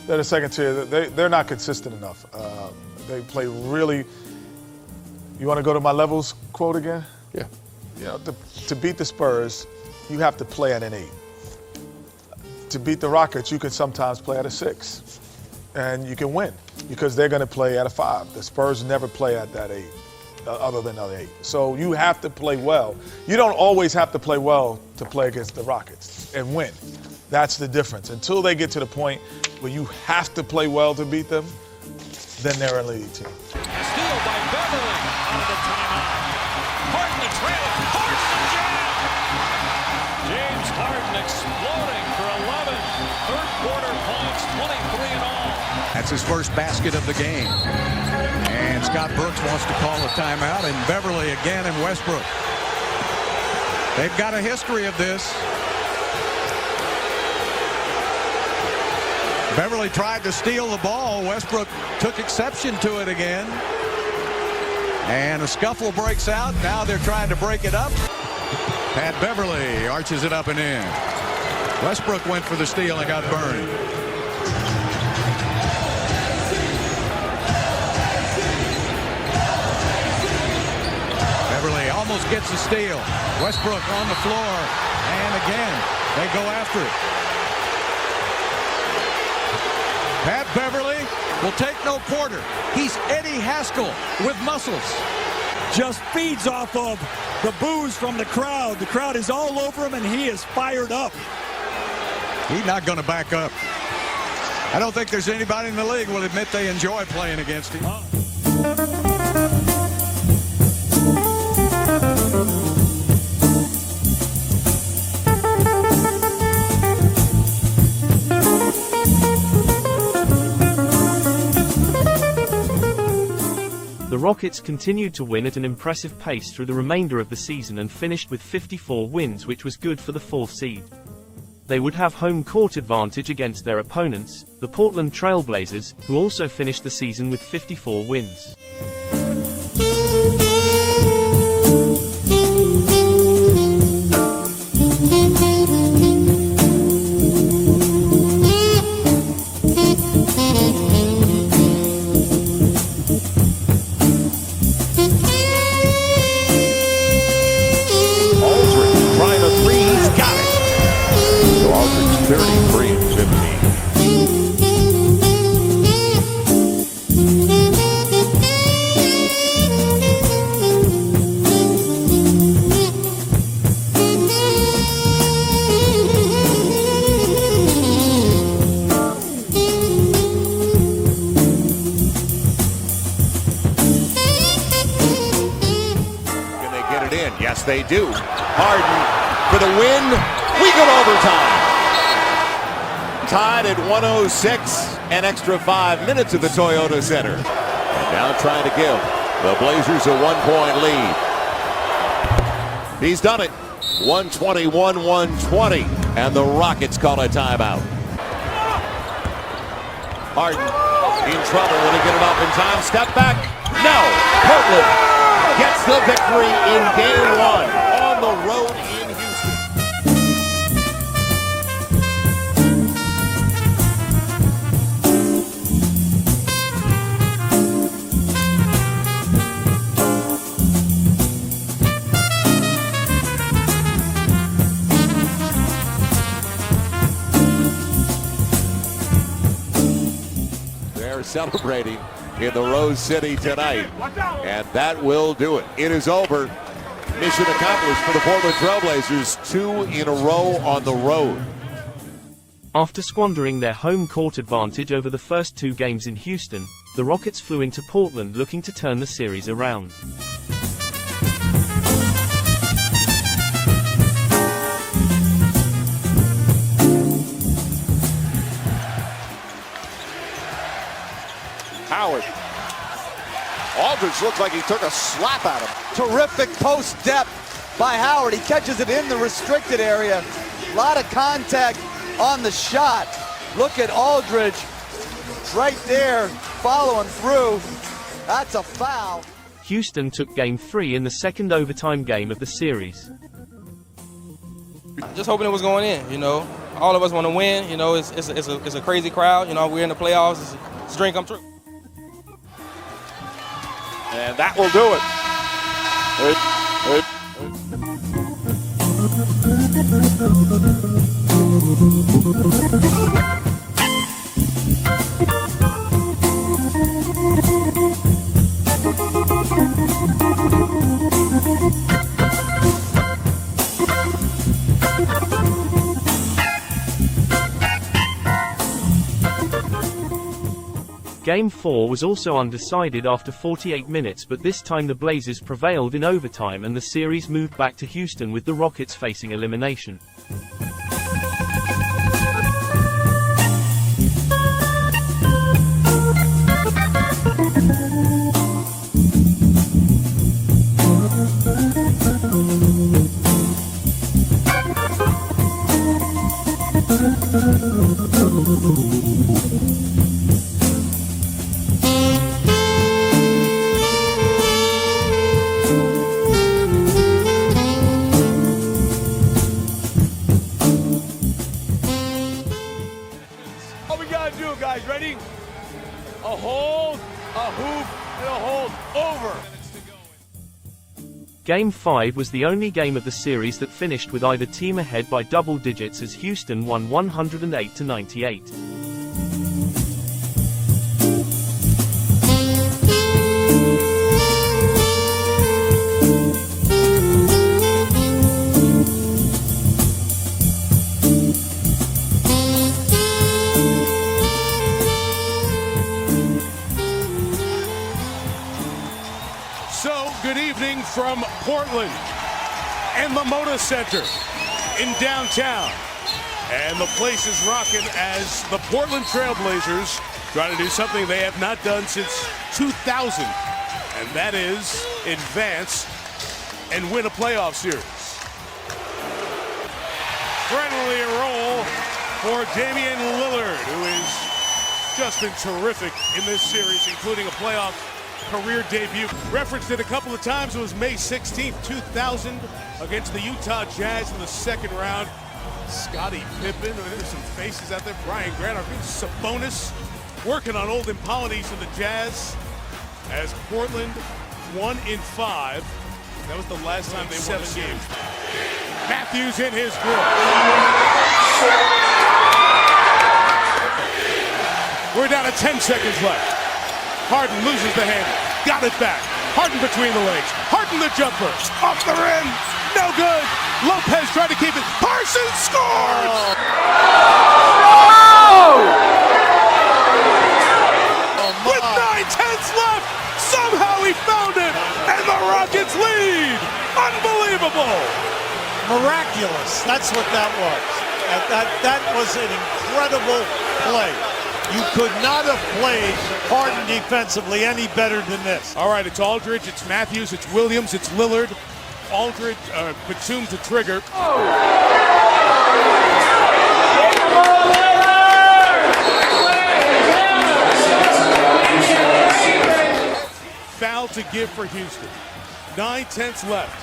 S23: They're the second tier. They're not consistent enough. They play really. You want to go to my levels quote again?
S21: Yeah.
S23: To beat the Spurs, you have to play at an 8. To beat the Rockets, you can sometimes play at a 6. And you can win because they're going to play at a 5. The Spurs never play at that 8, other than an 8. So you have to play well. You don't always have to play well to play against the Rockets and win. That's the difference. Until they get to the point where you have to play well to beat them, then they're a lead team.
S9: Steal by Beverly out of the timeout. Harden the trailer. Harden the jam. James Harden exploding for 11 third-quarter points, 23 in all.
S20: That's his first basket of the game. And Scott Brooks wants to call a timeout, and Beverly again and Westbrook. They've got a history of this. Beverly tried to steal the ball. Westbrook took exception to it again. And a scuffle breaks out. Now they're trying to break it up. Pat Beverly arches it up and in. Westbrook went for the steal and got burned. Beverly almost gets the steal. Westbrook on the floor. And again, they go after it. Pat Beverly will take no quarter. He's Eddie Haskell with muscles.
S6: Just feeds off of the boos from the crowd. The crowd is all over him, and he is fired up.
S20: He's not going to back up. I don't think there's anybody in the league will admit they enjoy playing against him.
S1: The Rockets continued to win at an impressive pace through the remainder of the season and finished with 54 wins, which was good for the 4th seed. They would have home court advantage against their opponents, the Portland Trail Blazers, who also finished the season with 54 wins.
S26: Trying a three, he's got it. So Aldridge 33 and 15. Can they get it in? Yes, they do. Harden for the win. We go to overtime. Tied at 106, an extra 5 minutes at the Toyota Center. And now trying to give the Blazers a 1-point lead. He's done it. 121-120, and the Rockets call a timeout. Harden in trouble. Will he get it off in time? Step back. No. Portland gets the victory in game 1 on the road in Houston. They're celebrating in the Rose City tonight, and that will do it. It is over. Mission accomplished for the Portland Trailblazers, 2 in a row on the road.
S1: After squandering their home court advantage over the first 2 games in Houston, the Rockets flew into Portland looking to turn the series around.
S26: Howard. Aldridge looked like he took a slap at him.
S18: Terrific post depth by Howard. He catches it in the restricted area. A lot of contact on the shot. Look at Aldridge right there following through. That's a foul.
S1: Houston took Game 3 in the second overtime game of the series.
S19: Just hoping it was going in, you know. All of us want to win, you know. It's a crazy crowd, you know. We're in the playoffs. It's a dream come true.
S26: And that will do it.
S1: Game 4 was also undecided after 48 minutes, but this time the Blazers prevailed in overtime and the series moved back to Houston with the Rockets facing elimination.
S9: gotta do it, guys. Ready? A hold, a hoop, and a hold. Over.
S1: Game 5 was the only game of the series that finished with either team ahead by double digits as Houston won 108-98.
S12: Good evening from Portland and the Moda Center in downtown. And the place is rocking as the Portland Trailblazers try to do something they have not done since 2000. And that is advance and win a playoff series. Friendly roll for Damian Lillard, who has just been terrific in this series, including a playoff career debut. Referenced it a couple of times. It was May 16th, 2000 against the Utah Jazz in the second round. Scottie Pippen, there's some faces out there. Brian Grant, our good Sabonis, working on Olden Polynice for the Jazz as Portland 1-5. That was the last time they won 7 games. Matthews in his grip. We're down to 10 seconds left. Harden loses the handle, got it back. Harden between the legs. Harden the jumper, off the rim, no good. Lopez tried to keep it. Parsons scores! With 9/10 left, somehow he found it, and the Rockets lead. Unbelievable!
S6: Miraculous, that's what that was. That was an incredible play. You could not have played Harden defensively any better than this.
S12: All right, it's Aldridge, it's Matthews, it's Williams, it's Lillard. Aldridge, Batum to trigger. Foul to give for Houston. 9/10 left.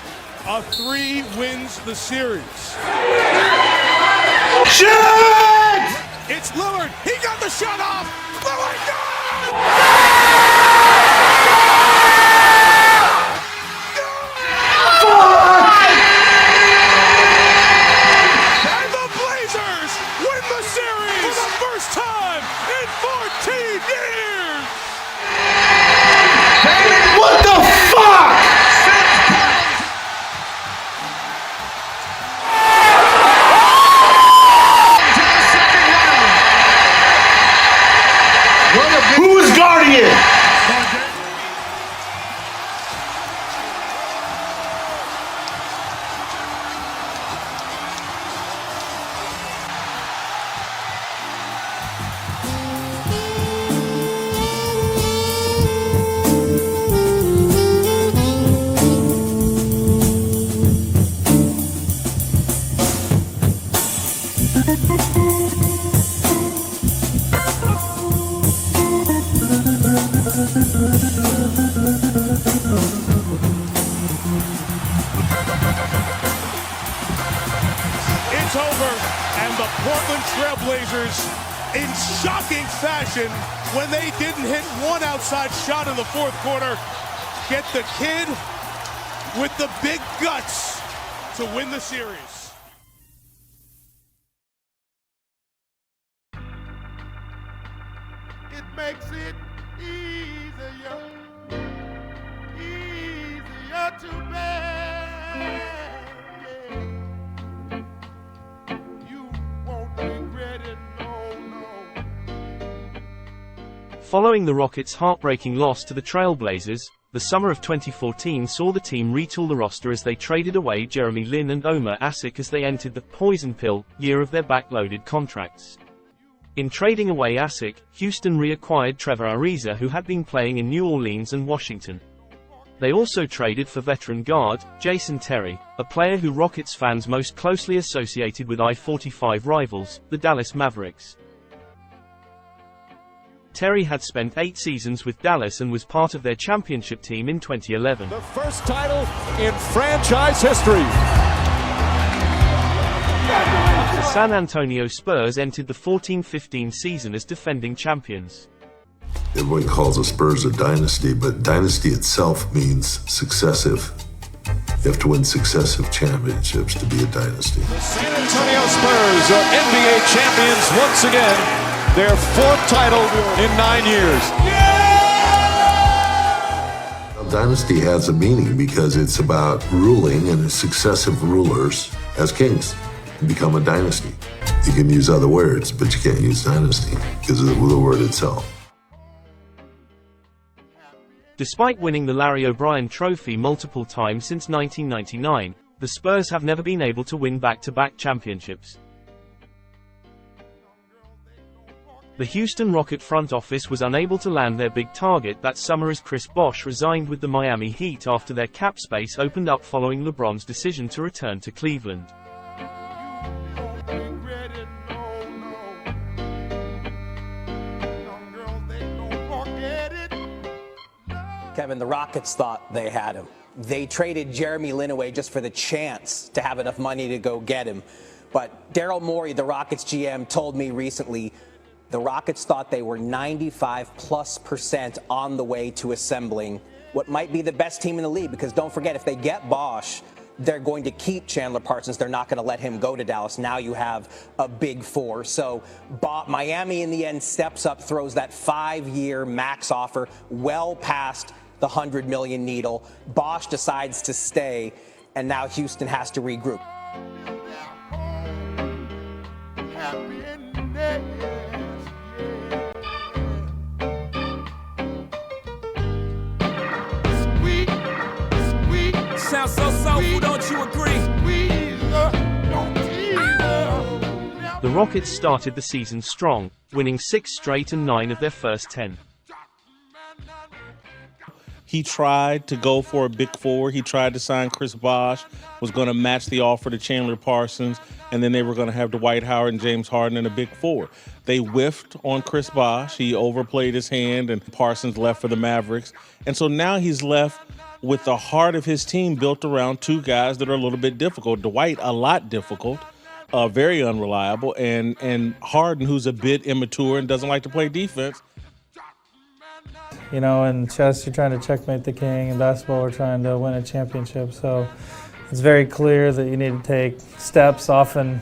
S12: A 3 wins the series. Shoot! It's Lillard. He got the shot off. Lillard got And the Blazers win the series for the first time in 14 years.
S7: What the fuck? Who is guarding it?
S12: It's over, and the Portland Trailblazers, in shocking fashion, when they didn't hit one outside shot in the fourth quarter, get the kid with the big guts to win the series.
S7: It makes it easier to bear. You won't regret it, no.
S1: Following the Rockets' heartbreaking loss to the Trailblazers, the summer of 2014 saw the team retool the roster as they traded away Jeremy Lin and Omer Asik as they entered the poison pill year of their backloaded contracts. In trading away Asik, Houston reacquired Trevor Ariza, who had been playing in New Orleans and Washington. They also traded for veteran guard, Jason Terry, a player who Rockets fans most closely associated with I-45 rivals, the Dallas Mavericks. Terry had spent 8 seasons with Dallas and was part of their championship team in 2011.
S9: The first title in franchise history.
S1: The San Antonio Spurs entered the 14-15 season as defending champions.
S4: Everyone calls the Spurs a dynasty, but dynasty itself means successive. You have to win successive championships to be a dynasty.
S6: The San Antonio Spurs are NBA champions once again. Their 4th title in 9 years.
S4: Dynasty has a meaning because it's about ruling and successive rulers as kings. You become a dynasty. You can use other words, but you can't use dynasty because of the word itself.
S1: Despite winning the Larry O'Brien Trophy multiple times since 1999, the Spurs have never been able to win back-to-back championships. The Houston Rocket front office was unable to land their big target that summer as Chris Bosh resigned with the Miami Heat after their cap space opened up following LeBron's decision to return to Cleveland.
S14: Kevin, the Rockets thought they had him. They traded Jeremy Lin away just for the chance to have enough money to go get him. But Daryl Morey, the Rockets GM, told me recently the Rockets thought they were 95+% on the way to assembling what might be the best team in the league. Because don't forget, if they get Bosh, they're going to keep Chandler Parsons. They're not going to let him go to Dallas. Now you have a big 4. So Miami in the end steps up, throws that 5-year max offer well past the $100 million needle. Bosh decides to stay, and now Houston has to regroup.
S15: Sounds so soulful, don't you agree?
S1: The Rockets started the season strong, winning 6 straight and 9 of their first 10.
S22: He tried to go for a big 4. He tried to sign Chris Bosh, was going to match the offer to Chandler Parsons, and then they were going to have Dwight Howard and James Harden in a big 4. They whiffed on Chris Bosh. He overplayed his hand, and Parsons left for the Mavericks. And so now he's left with the heart of his team built around 2 guys that are a little bit difficult. Dwight, a lot difficult, very unreliable, and Harden, who's a bit immature and doesn't like to play defense.
S24: You know, in chess, you're trying to checkmate the king. In basketball, we're trying to win a championship. So it's very clear that you need to take steps. Often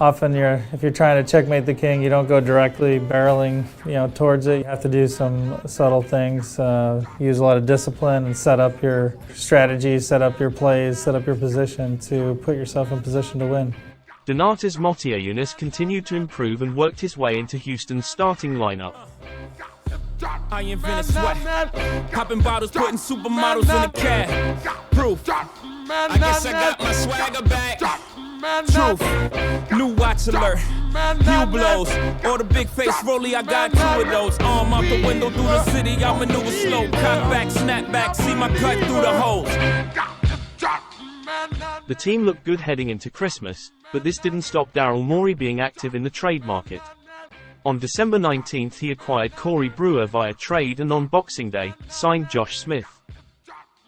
S24: if you're trying to checkmate the king, you don't go directly barreling, towards it. You have to do some subtle things, use a lot of discipline, and set up your strategies, set up your plays, set up your position to put yourself in position to win.
S1: Donatas Motiejunas continued to improve and worked his way into Houston's starting lineup.
S15: I invented sweat, popping bottles, putting supermodels in the cab. Proof, I guess I got my swagger back. Truth, new watch alert, view blows, or the big face rollie, I got 2 of those. Arm out the window through the city, I maneuver slow. Cock back, snap back, see my cut through the holes.
S1: The team looked good heading into Christmas, but this didn't stop Daryl Morey being active in the trade market. On December 19th, he acquired Corey Brewer via trade, and on Boxing Day, signed Josh Smith.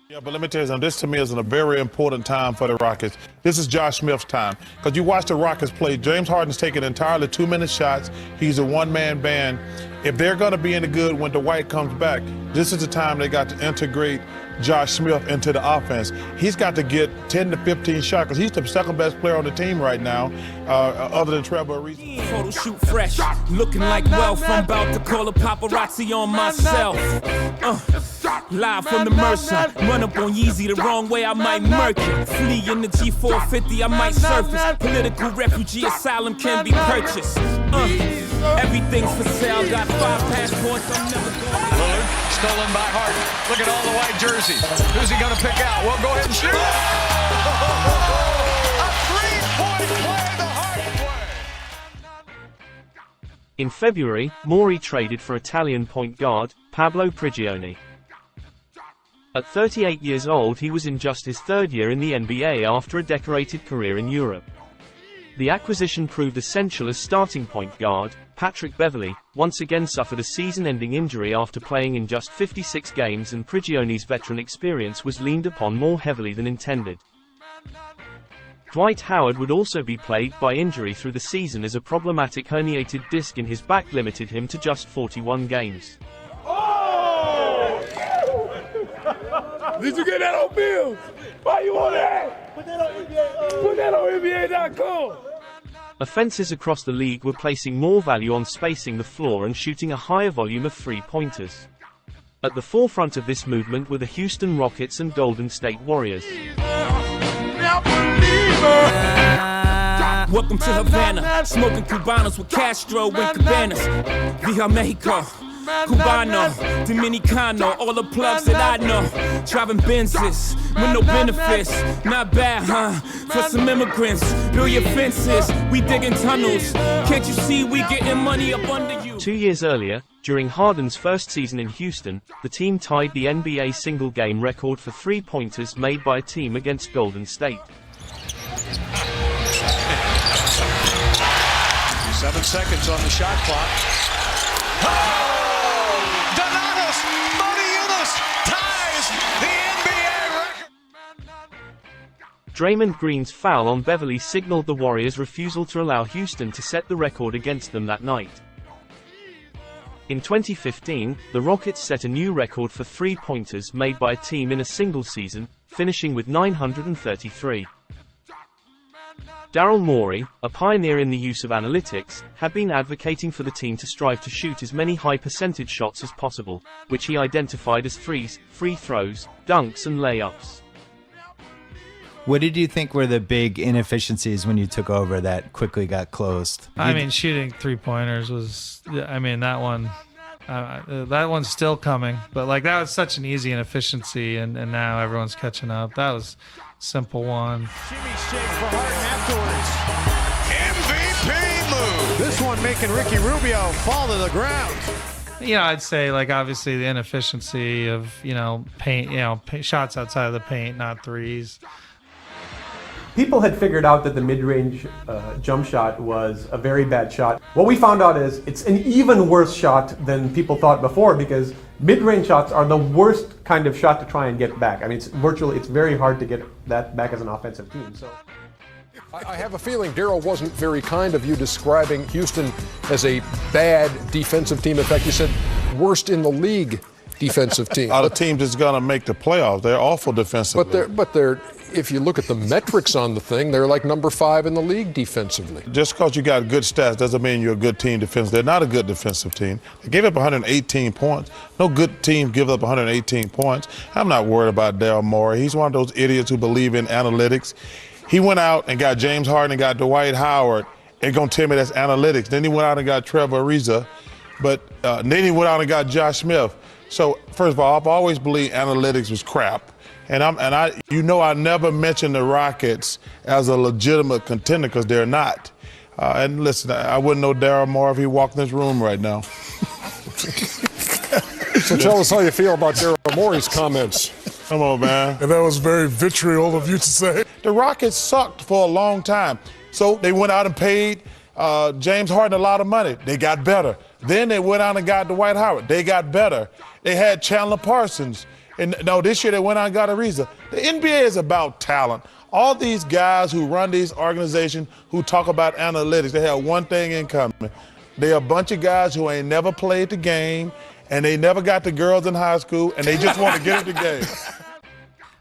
S23: Yeah, but let me tell you something. This to me is a very important time for the Rockets. This is Josh Smith's time. Because you watch the Rockets play, James Harden's taking entirely 2-minute shots. He's a one-man band. If they're going to be any good when Dwight comes back, this is the time they got to integrate Josh Smith into the offense. He's got to get 10 to 15 shots because he's the second best player on the team right now, other than Trevor Ariza.
S15: Photo shoot fresh, looking like wealth. I'm about to call a paparazzi on myself. Live from the Mercer, run up on Yeezy the wrong way, I might murk it. Flee in the G450, I might surface. Political refugee asylum can be purchased. Everything's for sale, got 5 passports, I'm never going.
S20: Lillard, stolen by Harden. Look at all the white jerseys. Who's he going to pick out? Well, go ahead and shoot. A 3-point play the Harden way.
S1: In February, Morey traded for Italian point guard, Pablo Prigioni. At 38 years old, he was in just his 3rd year in the NBA after a decorated career in Europe. The acquisition proved essential as starting point guard. Patrick Beverley once again suffered a season-ending injury after playing in just 56 games, and Prigioni's veteran experience was leaned upon more heavily than intended. Dwight Howard would also be plagued by injury through the season as a problematic herniated disc in his back limited him to just 41 games.
S3: Did you get that on Bills? Why you on that? Put that on NBA.com.
S1: Offenses across the league were placing more value on spacing the floor and shooting a higher volume of three-pointers. At the forefront of this movement were the Houston Rockets and Golden State Warriors.
S15: Welcome to Havana, smoking Cubanos with Castro and Cabanas. Via Mexico, Cubano, Dominicano, all the plugs that I know. Driving Benzes with no benefits, not bad, huh? For some immigrants, build your fences, we digging tunnels. Can't you see we getting money up under you?
S1: 2 years earlier, during Harden's first season in Houston, the team tied the NBA single-game record for three-pointers made by a team against Golden State.
S5: 7 seconds on the shot clock. Oh! Donatas Modiulis ties the NBA record.
S1: Draymond Green's foul on Beverly signaled the Warriors' refusal to allow Houston to set the record against them that night. In 2015, the Rockets set a new record for three-pointers made by a team in a single season, finishing with 933. Daryl Morey, a pioneer in the use of analytics, had been advocating for the team to strive to shoot as many high-percentage shots as possible, which he identified as threes, free throws, dunks and layups.
S10: What did you think were the big inefficiencies when you took over that quickly got closed?
S24: I mean, shooting three-pointers was, I mean, that one's still coming, but like that was such an easy inefficiency, and now everyone's catching up. That was a simple one.
S6: Jimmy shake for Harden afterwards.
S5: MVP move.
S6: This one making Ricky Rubio fall to the ground.
S24: I'd say like obviously the inefficiency of paint, shots outside of the paint, not threes.
S11: People had figured out that the mid-range jump shot was a very bad shot. What we found out is it's an even worse shot than people thought before, because mid-range shots are the worst kind of shot to try and get back. I mean, it's very hard to get that back as an offensive team. So,
S21: I have a feeling Daryl wasn't very kind of you describing Houston as a bad defensive team. In fact, you said worst in the league defensive team.
S23: The team that's going to make the playoffs. They're awful defensively.
S21: But they're if you look at the metrics on the thing, they're like number 5 in the league defensively.
S23: Just because you got good stats doesn't mean you're a good team defensively. They're not a good defensive team. They gave up 118 points. No good team gives up 118 points. I'm not worried about Daryl Morey. He's one of those idiots who believe in analytics. He went out and got James Harden and got Dwight Howard. They're going to tell me that's analytics. Then he went out and got Trevor Ariza. But then he went out and got Josh Smith. So, first of all, I've always believed analytics was crap. And I never mentioned the Rockets as a legitimate contender because they're not. And listen, I wouldn't know Daryl Morey if he walked in this room right now.
S21: So tell us how you feel about Daryl Morey's comments.
S23: Come on, man. And that was very vitriol of you to say. The Rockets sucked for a long time. So they went out and paid James Harden a lot of money. They got better. Then they went out and got Dwight Howard. They got better. They had Chandler Parsons. And no, this year they went out and got Ariza. The NBA is about talent. All these guys who run these organizations who talk about analytics, they have one thing in common. They're a bunch of guys who ain't never played the game, and they never got the girls in high school, and they just want to get in the game.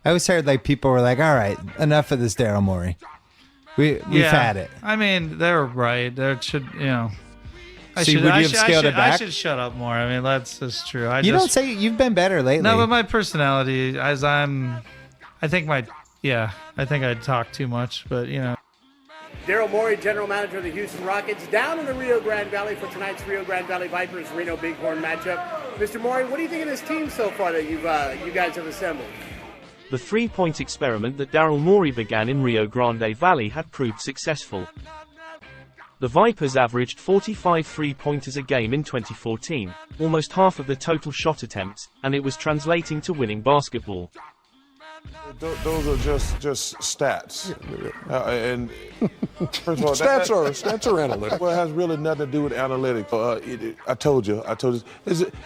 S10: I always heard like people were like, all right, enough of this Daryl Morey. We've had it.
S24: I mean, they're right. There should, I
S10: should have scaled it back?
S24: I should shut up more. I mean, that's true.
S10: Don't say you've been better lately.
S24: No, but my personality, I think I talk too much, but
S16: Daryl Morey, general manager of the Houston Rockets, down in the Rio Grande Valley for tonight's Rio Grande Valley Vipers Reno Bighorn matchup. Mr. Morey, what do you think of this team so far that you guys have assembled?
S1: The three-point experiment that Daryl Morey began in Rio Grande Valley had proved successful. The Vipers averaged 45 three-pointers a game in 2014, almost half of the total shot attempts, and it was translating to winning basketball.
S23: Those are just stats. And first of all,
S21: stats are analytics.
S23: Well, it has really nothing to do with analytics. I told you.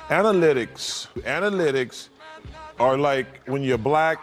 S23: Analytics are like when you're black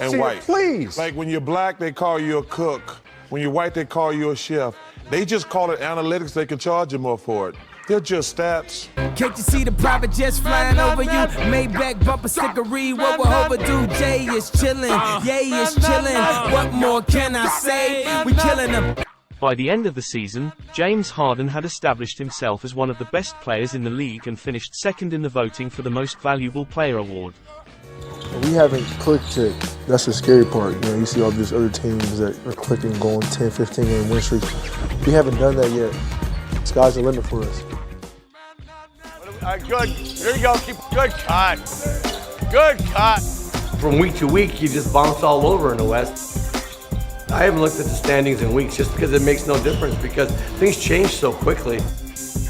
S23: and
S21: See,
S23: white.
S21: please.
S23: Like when you're black, they call you a cook. When you're white, they call you a chef. They just call it analytics. They can charge you more for it. They're just stats.
S15: Can't you see the private jets flying over you? Maybach bumper stickery, what will Hova do? Jay is chillin', Yay is chillin'. What more can I say? We killing them.
S1: By the end of the season, James Harden had established himself as one of the best players in the league and finished second in the voting for the Most Valuable Player award.
S7: We haven't clicked yet. That's the scary part. You know, you see all these other teams that are clicking, going 10, 15 game win streaks. We haven't done that yet. Sky's the limit for us.
S9: Good. Here you go. Good cut. Good cut.
S2: From week to week, you just bounce all over in the West. I haven't looked at the standings in weeks just because it makes no difference because things change so quickly.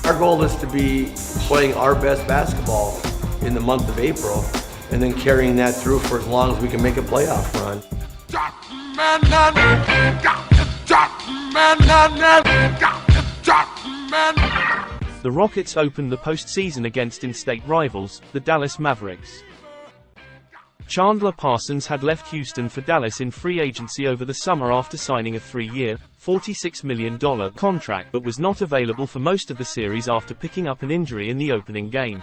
S2: Our goal is to be playing our best basketball in the month of April and then carrying that through for as long as we can make a playoff run.
S1: The Rockets opened the postseason against in-state rivals, the Dallas Mavericks. Chandler Parsons had left Houston for Dallas in free agency over the summer after signing a 3-year, $46 million contract, but was not available for most of the series after picking up an injury in the opening game.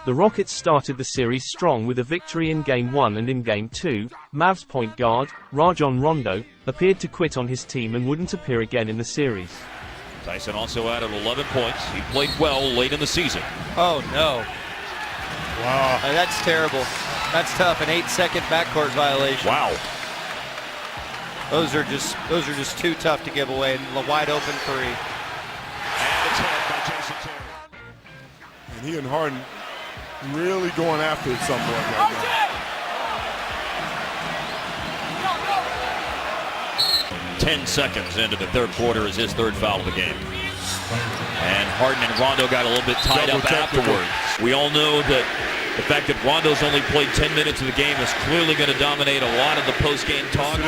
S1: The Rockets started the series strong with a victory in Game 1 and in Game 2, Mavs point guard, Rajon Rondo, appeared to quit on his team and wouldn't appear again in the series.
S8: Tyson also added 11 points. He played well late in the season.
S13: Oh no. Wow. That's terrible. That's tough. An 8-second backcourt violation.
S8: Wow.
S13: Those are just too tough to give away. A wide open three.
S8: And it's hit by Jason Terry.
S23: And he and Harden really going after it somewhat right now.
S8: 10 seconds into the third quarter is his third foul of the game. And Harden and Rondo got a little bit tied up afterwards. We all know that the fact that Rondo's only played 10 minutes of the game is clearly going to dominate a lot of the post-game talk.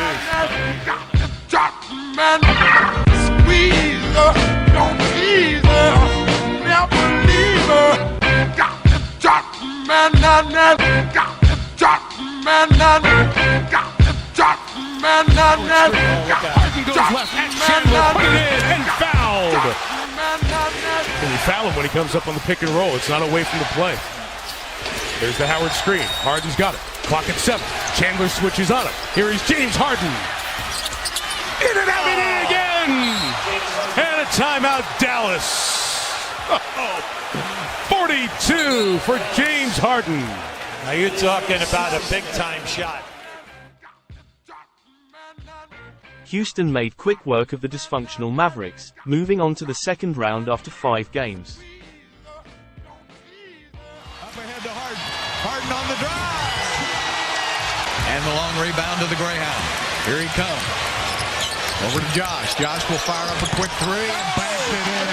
S12: Harden goes left at Chandler, put it in, and fouled. And you foul him when he comes up on the pick and roll. It's not away from the play. There's the Howard screen. Harden's got it. Clock at 7. Chandler switches on him. Here is James Harden. In and out again. And a timeout, Dallas. 42 for James Harden.
S6: Now you're talking about a big-time shot.
S1: Houston made quick work of the dysfunctional Mavericks, moving on to the second round after 5 games.
S20: Up ahead to Harden. Harden on the drive. And the long rebound to the Greyhound. Here he comes. Over to Josh. Josh will fire up a quick three and banks it in.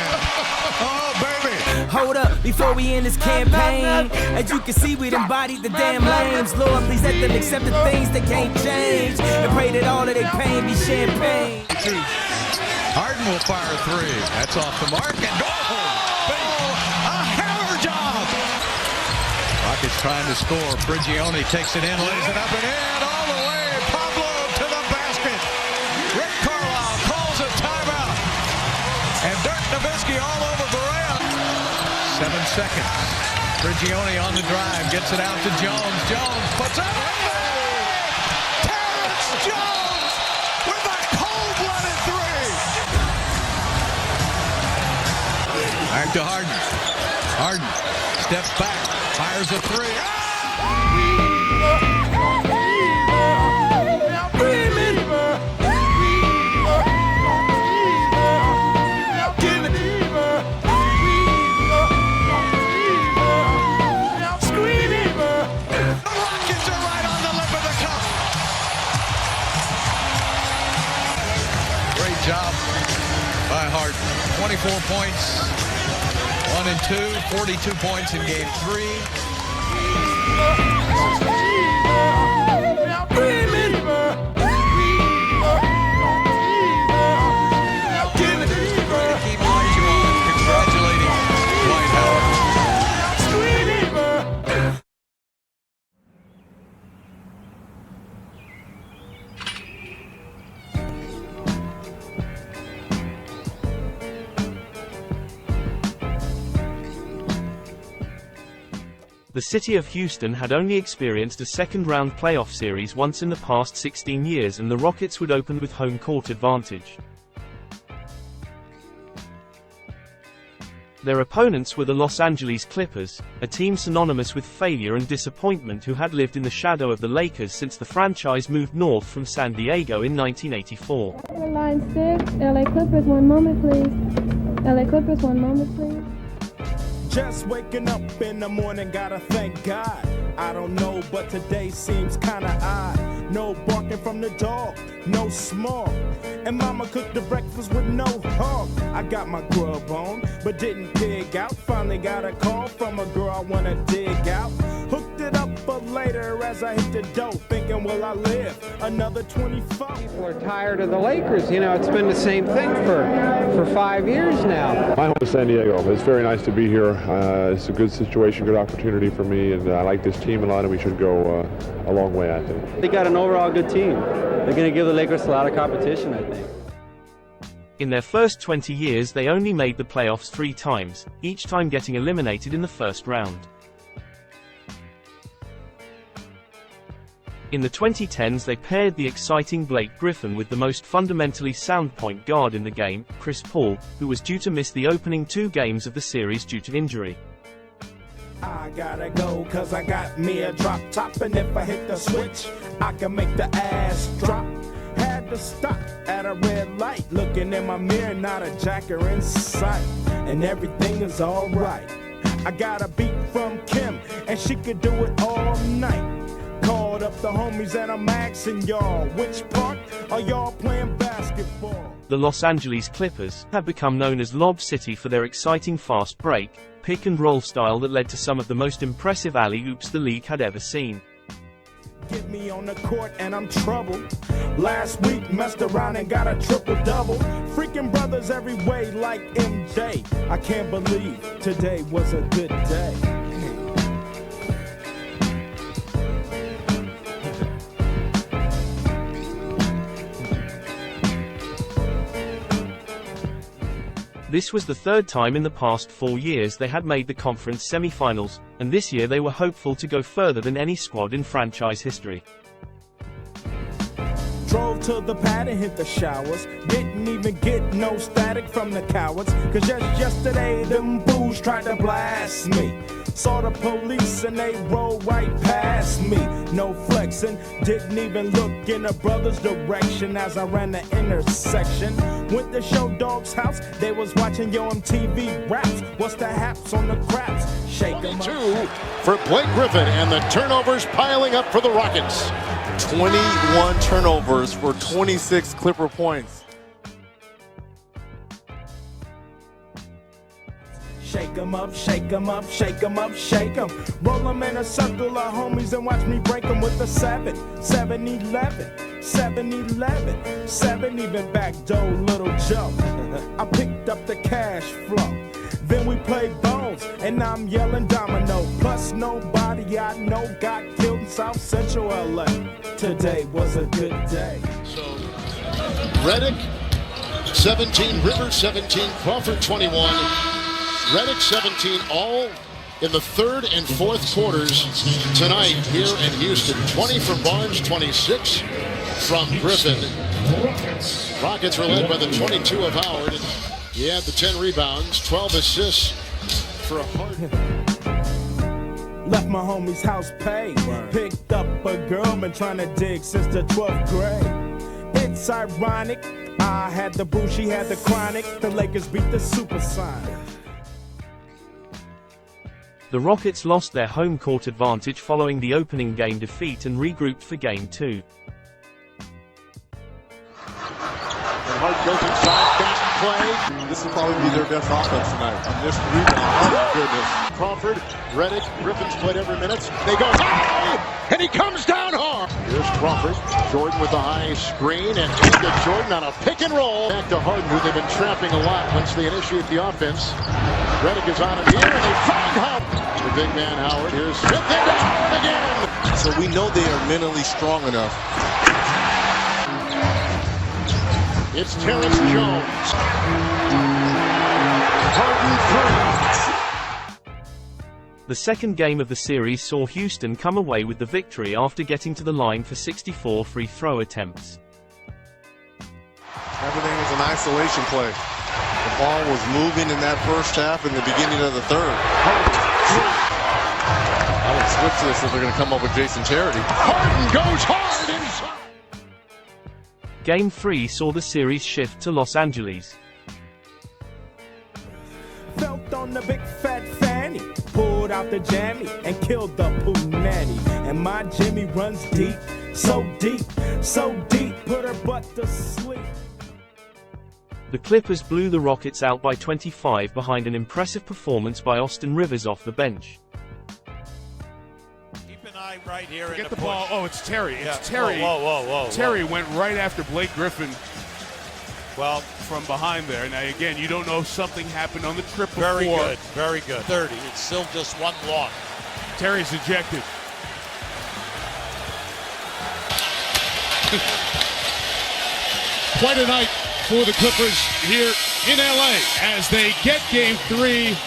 S20: Oh, baby.
S15: Hold up, before we end this campaign, as you can see, we'd embodied the damn lames. Lord, please let them accept the things they can't change, and pray that all of their pain be champagne.
S20: Harden will fire a three. That's off the mark, and a hammer job. Rockets trying to score. Prigioni takes it in, lays it up and in, all the way. Pablo to the basket. Rick Carlisle calls a timeout. And Dirk Nowitzki all over Barea. 7 seconds. Prigioni on the drive, gets it out to Jones. Jones puts up. Terrence Jones with a cold-blooded three. Back to Harden. Harden steps back, fires a three. Job by Harden. 24 points, 1 and 2, 42 points in game 3.
S1: The city of Houston had only experienced a second-round playoff series once in the past 16 years, and the Rockets would open with home court advantage. Their opponents were the Los Angeles Clippers, a team synonymous with failure and disappointment who had lived in the shadow of the Lakers since the franchise moved north from San Diego in 1984.
S4: Line 6, LA Clippers, one moment please. LA Clippers, one moment please.
S15: Just waking up in the morning, gotta thank God. I don't know, but today seems kinda odd. No barking from the dog, no smoke. And mama cooked the breakfast with no hog. I got my grub on, but didn't dig out. Finally got a call from a girl I wanna dig out. Hooked it up for later as I hit the dough, thinking, will I live another 24?
S17: People are tired of the Lakers. You know, it's been the same thing for 5 years now.
S18: My home is San Diego. It's very nice to be here. It's a good situation, good opportunity for me, and I like this team a lot, and we should go a long way, I think.
S17: They got an overall good team. They're going to give the Lakers a lot of competition, I think.
S1: In their first 20 years, they only made the playoffs 3 times, each time getting eliminated in the first round. In the 2010s, they paired the exciting Blake Griffin with the most fundamentally sound point guard in the game, Chris Paul, who was due to miss the opening 2 games of the series due to injury.
S15: I gotta go, cause I got me a drop top, and if I hit the switch, I can make the ass drop. Had to stop at a red light, looking in my mirror, not a jacker in sight, and everything is alright. I got a beat from Kim, and she could do it all night. Called up the homies and I'm asking y'all, which part are y'all playing basketball?
S1: The Los Angeles Clippers have become known as Lob City for their exciting fast break, pick and roll style that led to some of the most impressive alley-oops the league had ever seen.
S15: Get me on the court and I'm troubled. Last week messed around and got a triple-double. Freaking brothers every way like MJ. I can't believe today was a good day.
S1: This was the 3rd time in the past 4 years they had made the conference semifinals, and this year they were hopeful to go further than any squad in franchise history.
S15: Drove to the pad and hit the showers. Didn't even get no static from the cowards, cause just yesterday them boos tried to blast me. Saw the police and they rolled right past me. No flexing, didn't even look in a brother's direction as I ran the intersection. Went to Show Dog's house, they was watching Yo MTV raps. What's the haps on the craps? Shake 'em up.
S19: 22 for Blake Griffin, and the turnovers piling up for the Rockets.
S9: 21 turnovers for 26 Clipper points.
S15: Shake 'em up, shake 'em up, shake 'em up, shake 'em. Roll 'em in a circle of homies and watch me break 'em with a 7, 7-11, 7-11, 7 even back door, little Joe. I picked up the cash flow. Then we played bones, and I'm yelling domino. Plus nobody I know got killed in South Central LA. Today was a good day.
S19: So, Redick, 17, Rivers 17, Crawford 21. Redick 17, all in the 3rd and 4th quarters tonight here in Houston. 20 from Barnes, 26 from Griffin. Rockets were led by the 22 of Howard. He had the 10 rebounds, 12 assists for Harden.
S15: Left my homie's house paid. Picked up a girl, been trying to dig since the 12th grade. It's ironic, I had the boo, she had the chronic. The Lakers beat the Supersonics.
S1: The Rockets lost their home court advantage following the opening game defeat and regrouped for Game 2.
S19: Hart goes inside, play. This will probably be their best offense tonight. On this rebound, oh my goodness. Crawford, Redick, Griffin's played every minute. They go high, and he comes down hard. Here's Crawford, Jordan with the high screen, and into Jordan on a pick and roll. Back to Harden, who they've been trapping a lot once they initiate the offense. Redick is on him here, and they find Howard. The big man Howard. Here's Smith and Howard again.
S3: So we know they are mentally strong enough.
S19: It's Terrence Jones. Harden 3.
S1: The second game of the series saw Houston come away with the victory after getting to the line for 64 free throw attempts.
S3: Everything was an isolation play. The ball was moving in that first half and the beginning of the third. I would switch this if they're going to come up with Jason Charity.
S19: Harden goes hard inside.
S1: Game 3 saw the series shift to Los Angeles.
S15: Felt on the big fat fanny, pulled out the jammy and killed the punani. And my Jimmy runs deep, so deep, put her butt to sleep.
S1: The Clippers blew the Rockets out by 25 behind an impressive performance by Austin Rivers off the bench.
S6: Keep an eye right here.
S12: Get the ball. Oh, it's Terry. It's
S6: Yeah.
S12: Terry.
S6: Whoa.
S12: Terry went right after Blake Griffin. Well, from behind there. Now, again, you don't know if something happened on the trip before.
S6: Very good. 30. It's still just one block.
S12: Terry's ejected.
S5: Quite a night for the Clippers here in LA as they get game 3.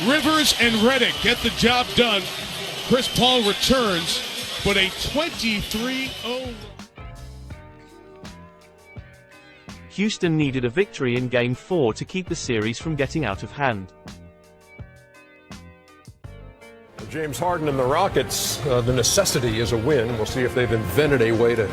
S5: Rivers and Redick get the job done. Chris Paul returns, but a 23-0.
S1: Houston needed a victory in Game 4 to keep the series from getting out of hand.
S21: James Harden and the Rockets, the necessity is a win. We'll see if they've invented a way to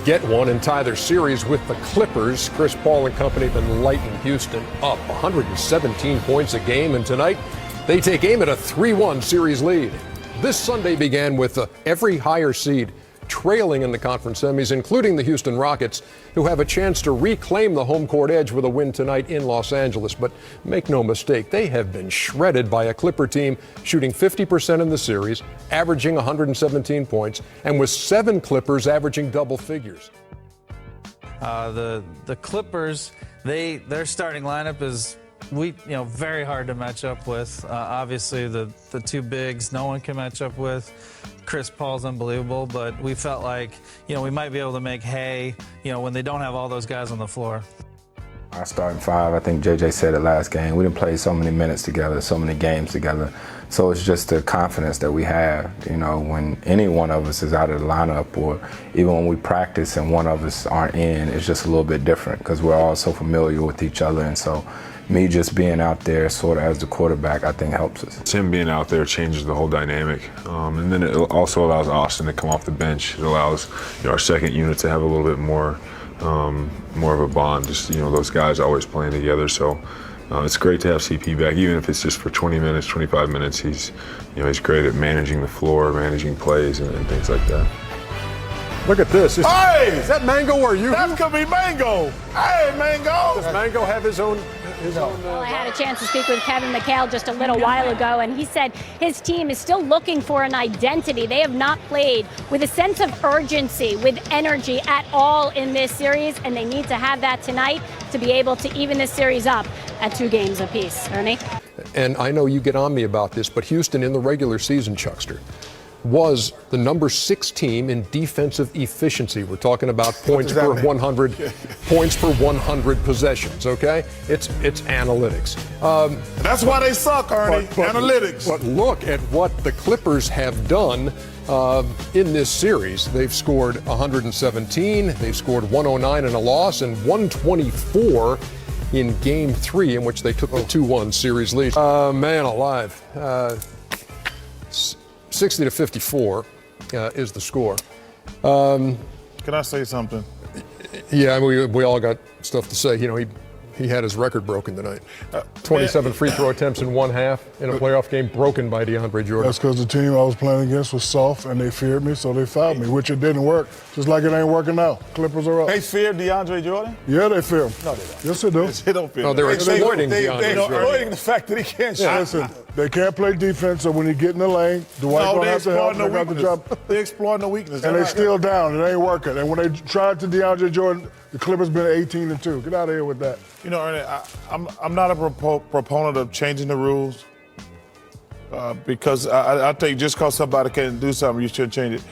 S21: get one and tie their series with the Clippers. Chris Paul and company have been lighting Houston up 117 points a game, and tonight they take aim at a 3-1 series lead. This Sunday began with every higher seed trailing in the conference semis, including the Houston Rockets, who have a chance to reclaim the home court edge with a win tonight in Los Angeles. But make no mistake, they have been shredded by a Clipper team shooting 50% in the series, averaging 117 points, and with 7 Clippers averaging double figures.
S24: The Clippers, their starting lineup is very hard to match up with. Obviously, the two bigs, no one can match up with. Chris Paul's unbelievable, but we felt like, we might be able to make hay, when they don't have all those guys on the floor.
S14: Our starting 5, I think JJ said it last game, we didn't play so many minutes together, so many games together. So it's just the confidence that we have, when any one of us is out of the lineup, or even when we practice and one of us aren't in, it's just a little bit different because we're all so familiar with each other. And so me just being out there sort of as the quarterback, I think helps us.
S18: Him being out there changes the whole dynamic. And then it also allows Austin to come off the bench. It allows our second unit to have a little bit more of a bond. Just, those guys always playing together. So it's great to have CP back, even if it's just for 20 minutes, 25 minutes. He's great at managing the floor, managing plays, and things like that.
S21: Look at this.
S9: Hey!
S21: Is that Mango or you?
S9: That could be Mango. Hey, Mango!
S21: Does Mango have his own?
S22: Well, I had a chance to speak with Kevin McHale just a little while ago, and he said his team is still looking for an identity. They have not played with a sense of urgency, with energy at all in this series, and they need to have that tonight to be able to even this series up at 2 games apiece. Ernie?
S21: And I know you get on me about this, but Houston in the regular season, Chuckster, was the number 6 team in defensive efficiency. We're talking about points per 100 points per 100 possessions. Okay, it's analytics.
S9: That's why they suck, Ernie. Analytics.
S21: But look at what the Clippers have done in this series. They've scored 117. They've scored 109 in a loss and 124 in Game 3, in which they took the 2-1 series lead. Man alive. 60-54 is the score.
S9: Can I say something?
S21: Yeah, we all got stuff to say. He he had his record broken tonight. 27 free throw attempts in one half in a playoff game, broken by DeAndre Jordan.
S23: That's because the team I was playing against was soft and they feared me, so they fouled me, which it didn't work. Just like it ain't working now. Clippers are up.
S7: They fear DeAndre Jordan?
S23: Yeah, they fear him.
S7: No, they don't.
S23: Yes, they do.
S7: They don't fear him.
S21: No, they're exploiting DeAndre Jordan.
S7: They're exploiting the fact that he can't shoot.
S23: Listen, they can't play defense, so when he get in the lane, Dwight gonna have to help him.
S7: They're exploiting the weakness.
S23: And they still down. It ain't working. And when they tried to DeAndre Jordan, the Clippers been 18-2. Get out of here with that.
S7: You know, Ernie, I'm not a proponent of changing the rules because I think just because somebody can do something, you shouldn't change it.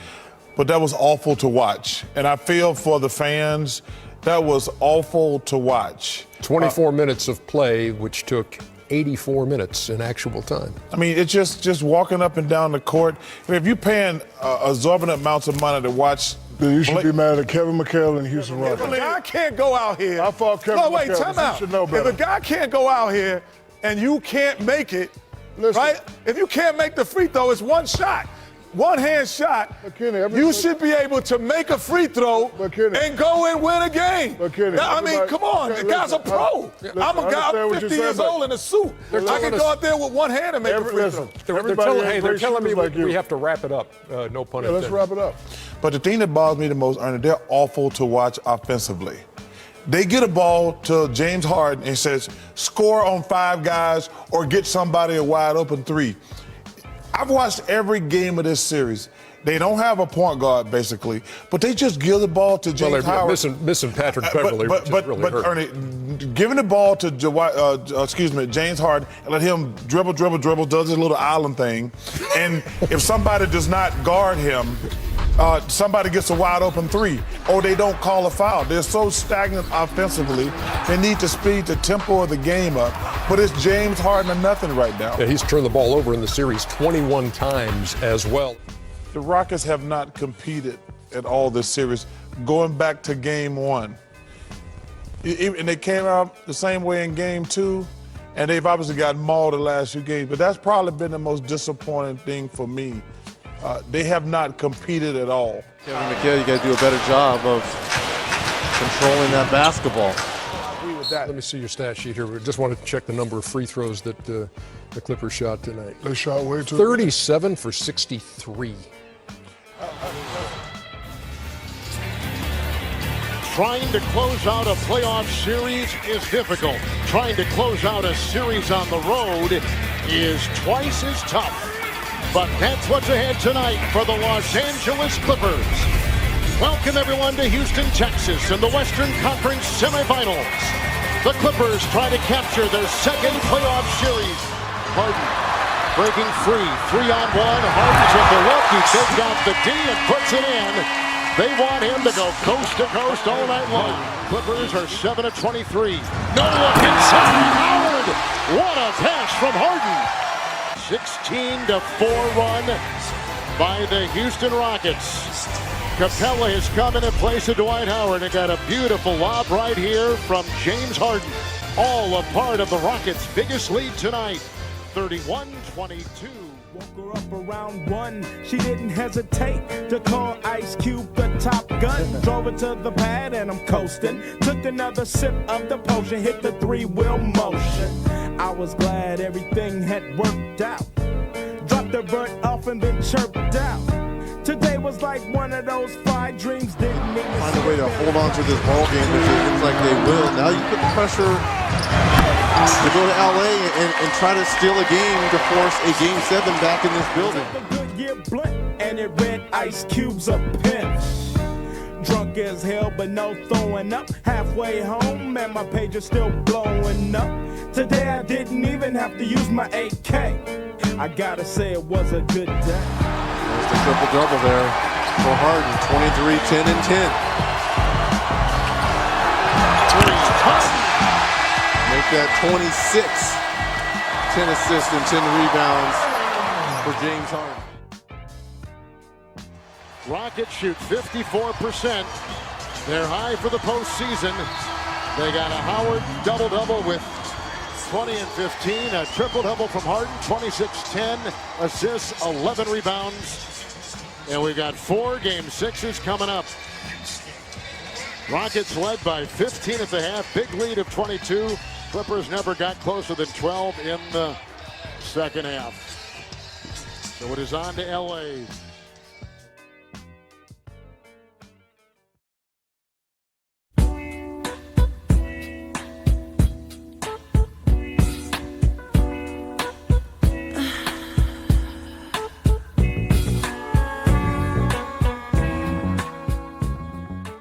S7: But that was awful to watch. And I feel for the fans, that was awful to watch.
S21: 24 minutes of play, which took 84 minutes in actual time.
S7: I mean, it's just walking up and down the court. I mean, if you're paying exorbitant amounts of money to watch.
S23: Then you should be mad at Kevin McHale and Houston Rockets.
S7: If a guy can't go out here.
S23: I fought Kevin McHale.
S7: No, wait, time out. If a guy can't go out here and you can't make it, right? If you can't make the free throw, it's one shot. One hand shot, you should be able to make a free throw and go and win a game. I mean, come on, the guy's a pro. I'm a guy, I'm 50 years old in a suit. I can go out there with one hand and make a free throw.
S21: They're telling me we have to wrap it up. No pun intended.
S23: Let's wrap it up.
S7: But the thing that bothers me the most, Ernie, they're awful to watch offensively. They get a ball to James Harden and says, score on 5 guys or get somebody a wide open 3. I've watched every game of this series. They don't have a point guard, basically, but they just give the ball to James Howard.
S21: Missing Patrick Beverly, which really hurt.
S7: Ernie, giving the ball to James Harden and let him dribble, does his little island thing, and if somebody does not guard him, somebody gets a wide open 3, or they don't call a foul. They're so stagnant offensively. They need to speed the tempo of the game up. But it's James Harden or nothing right now.
S21: Yeah, he's turned the ball over in the series 21 times as well.
S7: The Rockets have not competed at all this series, going back to game 1. And they came out the same way in game 2, and they've obviously gotten mauled the last few games. But that's probably been the most disappointing thing for me. They have not competed at all.
S3: Kevin McHale, you got to do a better job of controlling that basketball.
S21: Let me see your stat sheet here. We just want to check the number of free throws that the Clippers shot tonight.
S23: They shot way too.
S21: 37 for 63.
S19: Trying to close out a playoff series is difficult. Trying to close out a series on the road is twice as tough. But that's what's ahead tonight for the Los Angeles Clippers. Welcome everyone to Houston, Texas in the Western Conference semifinals. The Clippers try to capture their second playoff series. Harden breaking free, 3-on-1. Harden's with the look. He takes out the D and puts it in. They want him to go coast to coast all night long. Clippers are 7 of 23. No look inside. Howard. What a pass from Harden. 16-4 run by the Houston Rockets. Capella has come in place of Dwight Howard and got a beautiful lob right here from James Harden. All a part of the Rockets' biggest lead tonight, 31-22.
S15: Woke her up around 1. She didn't hesitate to call Ice Cube the top gun. Drove it to the pad and I'm coasting. Took another sip of the potion, hit the 3-wheel motion. I was glad everything had worked out. Dropped the vert off and then chirped out. Today was like one of those 5 dreams didn't mean.
S3: Find a way to hold on to this ball game, which it looks like they will. Now you put the pressure to go to LA and try to steal a game to force a game 7 back in this building.
S15: The Goodyear blunt and it read Ice Cube's a pinch. Drunk as hell, but no throwing up. Halfway home, and my page is still blowing up. Today I didn't even have to use my 8K. I gotta say it was a good day.
S3: There's the triple-double there for Harden, 23, 10, and 10. Make that 26. 10 assists and 10 rebounds for James Harden.
S19: Rockets shoot 54%. They're high for the postseason. They got a Howard double-double with 20 and 15, a triple-double from Harden, 26, 10 assists, 11 rebounds. And we've got 4 game 6s coming up. Rockets led by 15 at the half. Big lead of 22. Clippers never got closer than 12 in the second half. So it is on to LA.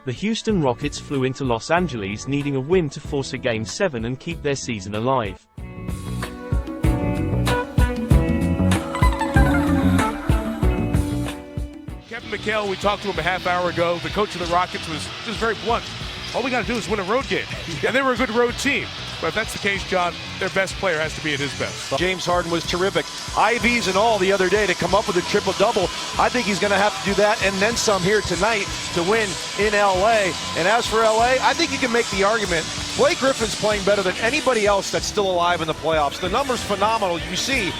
S1: The Houston Rockets flew into Los Angeles needing a win to force a Game 7 and keep their season alive.
S12: Kevin McHale, we talked to him a half hour ago. The coach of the Rockets was just very blunt. All we got to do is win a road game. And they were a good road team. But if that's the case, John, their best player has to be at his best.
S9: James Harden was terrific. IVs and all the other day to come up with a triple-double. I think he's going to have to do that and then some here tonight to win in L.A. And as for L.A., I think you can make the argument Blake Griffin's playing better than anybody else that's still alive in the playoffs. The number's phenomenal. You see,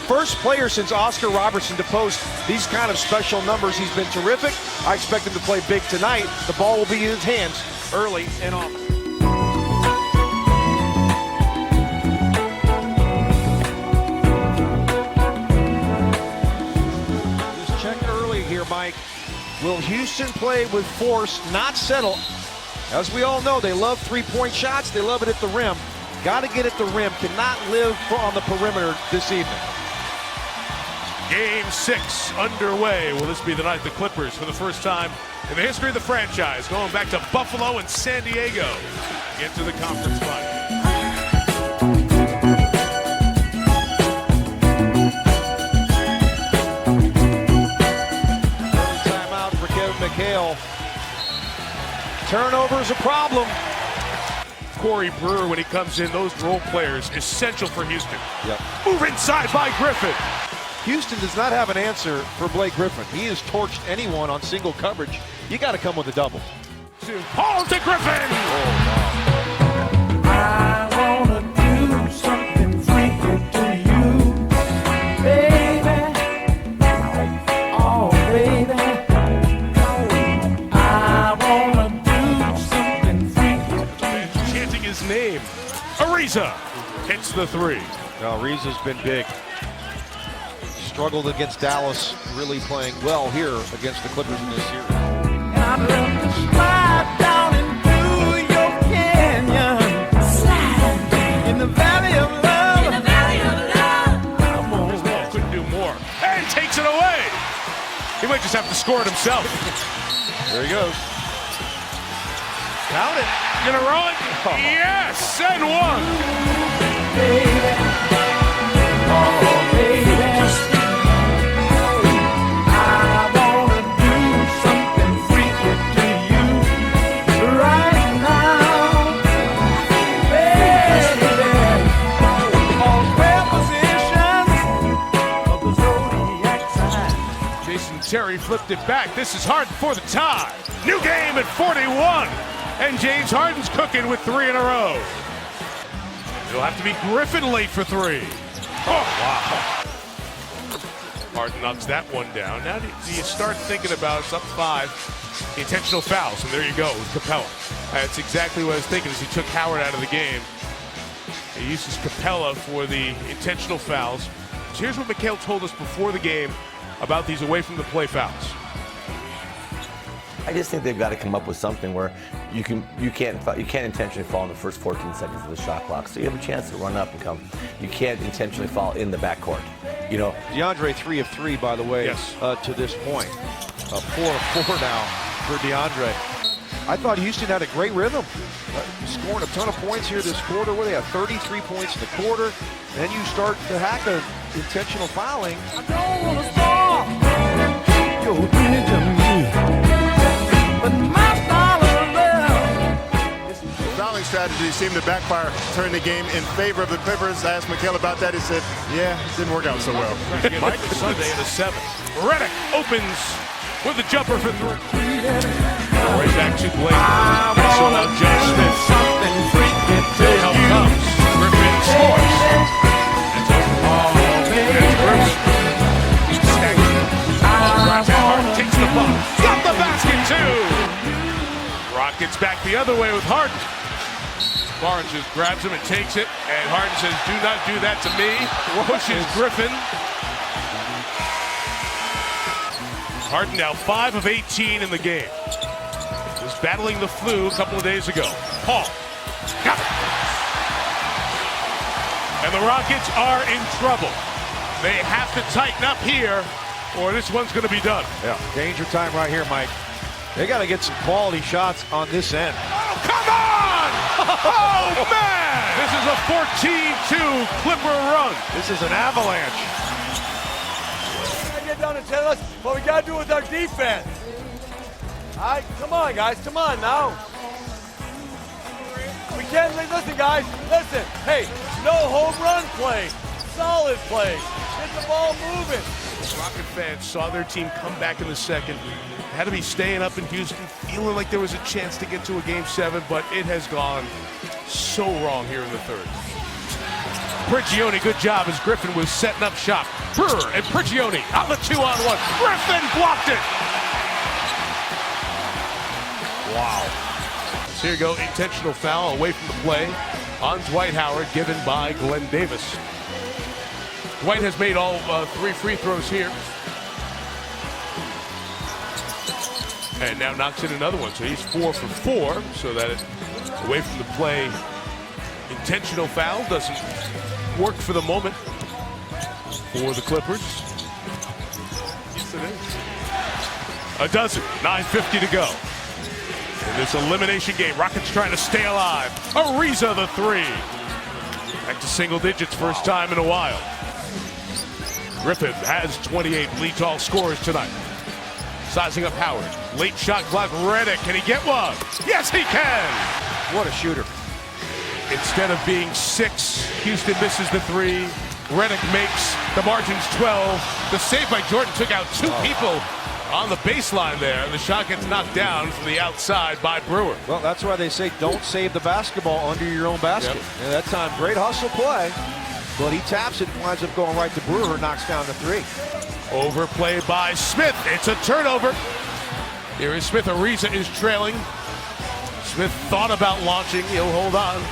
S9: first player since Oscar Robertson to post these kind of special numbers. He's been terrific. I expect him to play big tonight. The ball will be in his hands early and often. Mike, will Houston play with force, not settle? As we all know, they love three-point shots. They love it at the rim. Got to get at the rim. Cannot live on the perimeter this evening.
S12: Game 6 underway. Will this be the night the Clippers, for the first time in the history of the franchise, going back to Buffalo and San Diego, get to the conference final?
S9: McHale. Turnover is a problem.
S12: Corey Brewer, when he comes in, those role players, essential for Houston.
S9: Yep.
S12: Move inside by Griffin.
S9: Houston does not have an answer for Blake Griffin. He has torched anyone on single coverage. You got to come with a double.
S12: Paul to Griffin.
S9: Oh, wow.
S15: I wanna do something freaky to you, baby. Oh, baby.
S12: Name. Ariza hits the three.
S9: Now, Ariza's been big. Struggled against Dallas, really playing well here against the Clippers in this series.
S15: I'd love to slide down into your canyon. Slide in the valley of love. In the valley of love.
S12: His ball couldn't do more. And takes it away. He might just have to score it himself.
S9: There he goes. Count it.
S12: Gonna run. Oh. Yes, and one.
S15: Baby. Oh, baby. I wanna do something freaky to you right now, baby. All 12 positions of the zodiac sign.
S12: Jason Terry flipped it back. This is Harden for the tie. New game at 41. And James Harden's cooking with 3 in a row. It'll have to be Griffin late for 3. Oh, wow. Harden knocks that one down. Now do you start thinking about, it's up 5, the intentional fouls. And there you go with Capella. That's exactly what I was thinking as he took Howard out of the game. He uses Capella for the intentional fouls. So here's what McHale told us before the game about these away from the play fouls.
S2: I just think they've got to come up with something where you can't intentionally foul in the first 14 seconds of the shot clock. So you have a chance to run up and come. You can't intentionally foul in the backcourt. You know,
S9: DeAndre 3 of 3, by the way,
S12: yes.
S9: To this point. 4 of 4 now for DeAndre. I thought Houston had a great rhythm, scoring a ton of points here this quarter. Where they have 33 points in the quarter. Then you start to hack the intentional fouling.
S15: I don't want to stop. You're doing it to me. But my style of love.
S3: The fouling strategy seemed to backfire, turn the game in favor of the Clippers. I asked McHale about that. He said, yeah, it didn't work out so well.
S12: Mike Sunday in the 7th. Redick opens with a jumper for 3. Right back to Blake. Excellent adjustment. Here comes Griffin scores. Harden takes the ball. Got the basket too. Rockets back the other way with Harden. Barnes just grabs him and takes it, and Harden says, do not do that to me. Pushes Griffin. Harden now 5 of 18 in the game. Was battling the flu a couple of days ago. Paul. Got it. And the Rockets are in trouble. They have to tighten up here, or this one's going to be done.
S9: Yeah, danger time right here, Mike. They got to get some quality shots on this end.
S12: Oh, come on! Oh, man! This is a 14-2 Clipper run.
S9: This is an avalanche.
S10: Get down and tell us what we got to do with our defense. All right, come on, guys. Come on now. We can't, listen, guys. Listen. Hey, no home run play. Solid play. Get the ball moving.
S12: Rocket fans saw their team come back in the second. Had to be staying up in Houston, feeling like there was a chance to get to a Game 7, but it has gone so wrong here in the third. Prigioni, good job as Griffin was setting up shop. Brewer and Prigioni on the 2-on-1. Griffin blocked it. Wow. So here you go, intentional foul away from the play on Dwight Howard, given by Glenn Davis. Dwight has made all 3 free throws here. And now knocks in another one, so he's 4 for 4, so that it, away from the play, intentional foul doesn't work for the moment for the Clippers. Yes, it is. A dozen, 9:50 to go. In this elimination game, Rockets trying to stay alive. Ariza the 3. Back to single digits, first time in a while. Griffin has 28, leads all scorers tonight. Sizing up Howard. Late shot clock, Redick. Can he get one? Yes, he can!
S9: What a shooter.
S12: Instead of being 6, Houston misses the 3. Redick makes the margins 12. The save by Jordan took out 2 people on the baseline there. The shot gets knocked down from the outside by Brewer.
S9: Well, that's why they say don't save the basketball under your own basket.
S12: Yep.
S9: And that time, great hustle play. But he taps it and winds up going right to Brewer, knocks down the 3.
S12: Overplay by Smith. It's a turnover. Here is Smith. Ariza is trailing. Smith thought about launching. He'll hold on.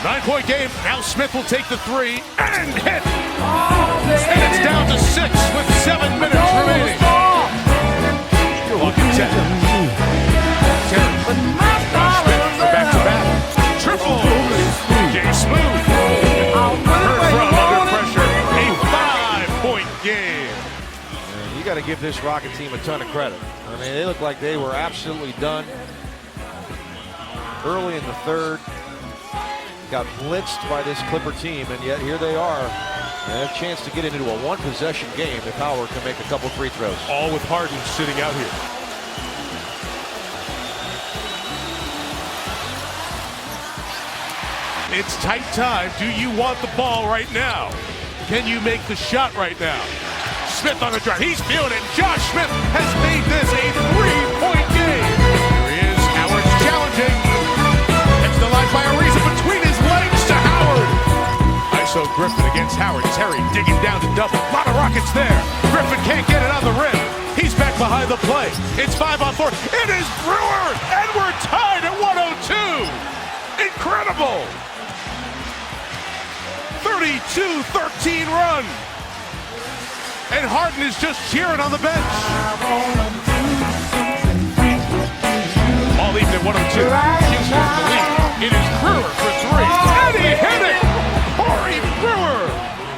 S12: 9-point game. Now Smith will take the 3 and hit. And it's down to 6 with 7 minutes remaining. You're looking 10. Terry. Smith for back-to-back. Triple. Jay Smooth. Heard from under pressure. A 5-point game.
S9: You got to give this Rocket team a ton of credit. I mean, they look like they were absolutely done early in the third. Got blitzed by this Clipper team, and yet here they are. They have a chance to get into a 1-possession game if Howard can make a couple free throws.
S12: All with Harden sitting out here. It's tight time. Do you want the ball right now? Can you make the shot right now? Smith on the drive. He's feeling it. Josh Smith has made this a 3-point game. Here he is. Howard's challenging. It's the line by Ariza between his legs to Howard. ISO Griffin against Howard. Terry digging down to double. A lot of Rockets there. Griffin can't get it on the rim. He's back behind the play. It's 5-on-4. It is Brewer. And we're tied at 102. Incredible. 32-13 run. And Harden is just cheering on the bench. All even at 102. Houston in the lead. It is Brewer for 3. And he hit it! Corey Brewer!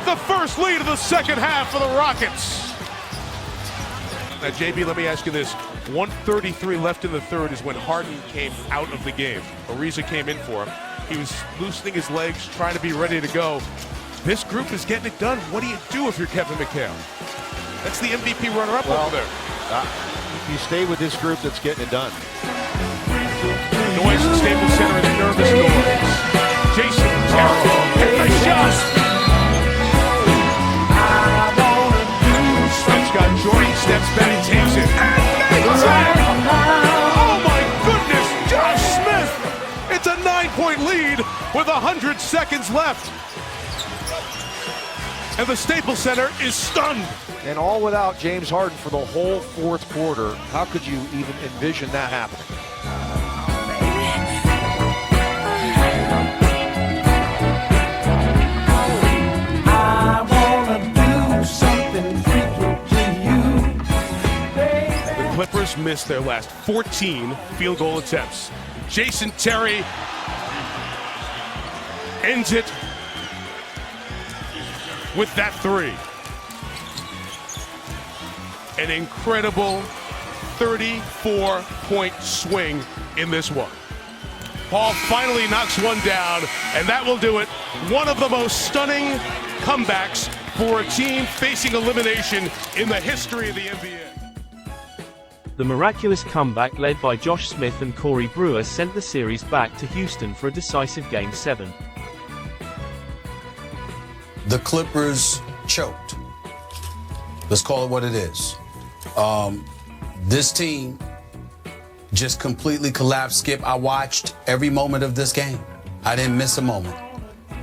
S12: The first lead of the second half for the Rockets. Now, JB, let me ask you this. 1:33 left in the third is when Harden came out of the game. Ariza came in for him. He was loosening his legs, trying to be ready to go. This group is getting it done. What do you do if you're Kevin McHale? That's the MVP runner-up over there.
S9: You stay with this group that's getting it done.
S12: Noise at Staples Center and the nervous noise. Jason Terry hit the shot. Smith's got Jordan, steps back, takes it. And makes it! Oh my goodness, Josh Smith! It's a 9-point lead with 100 seconds left. And the Staples Center is stunned.
S9: And all without James Harden for the whole fourth quarter. How could you even envision that happening?
S12: missed their last 14 field goal attempts. Jason Terry ends it with that three. An incredible 34-point swing in this one. Paul finally knocks one down, and that will do it. One of the most stunning comebacks for a team facing elimination in the history of the NBA.
S1: The miraculous comeback led by Josh Smith and Corey Brewer sent the series back to Houston for a decisive Game 7.
S8: The Clippers choked. Let's call it what it is. This team just completely collapsed. Skip, I watched every moment of this game. I didn't miss a moment.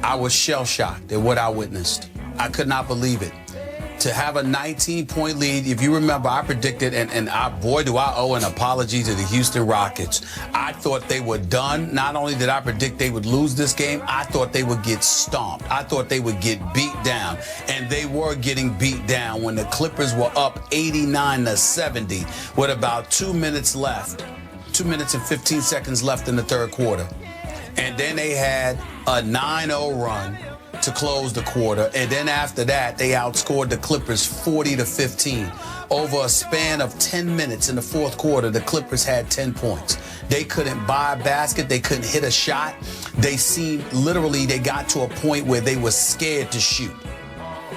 S8: I was shell-shocked at what I witnessed. I could not believe it. To have a 19-point lead, if you remember, I predicted, and boy, do I owe an apology to the Houston Rockets. I thought they were done. Not only did I predict they would lose this game, I thought they would get stomped. I thought they would get beat down, and they were getting beat down when the Clippers were up 89-70 with about 2 minutes left, 2 minutes and 15 seconds left in the third quarter. And then they had a 9-0 run to close the quarter, and then after that they outscored the Clippers 40-15. Over a span of 10 minutes in the fourth quarter, the Clippers had 10 points. They couldn't buy a basket, they couldn't hit a shot. They seemed, literally, they got to a point where they were scared to shoot.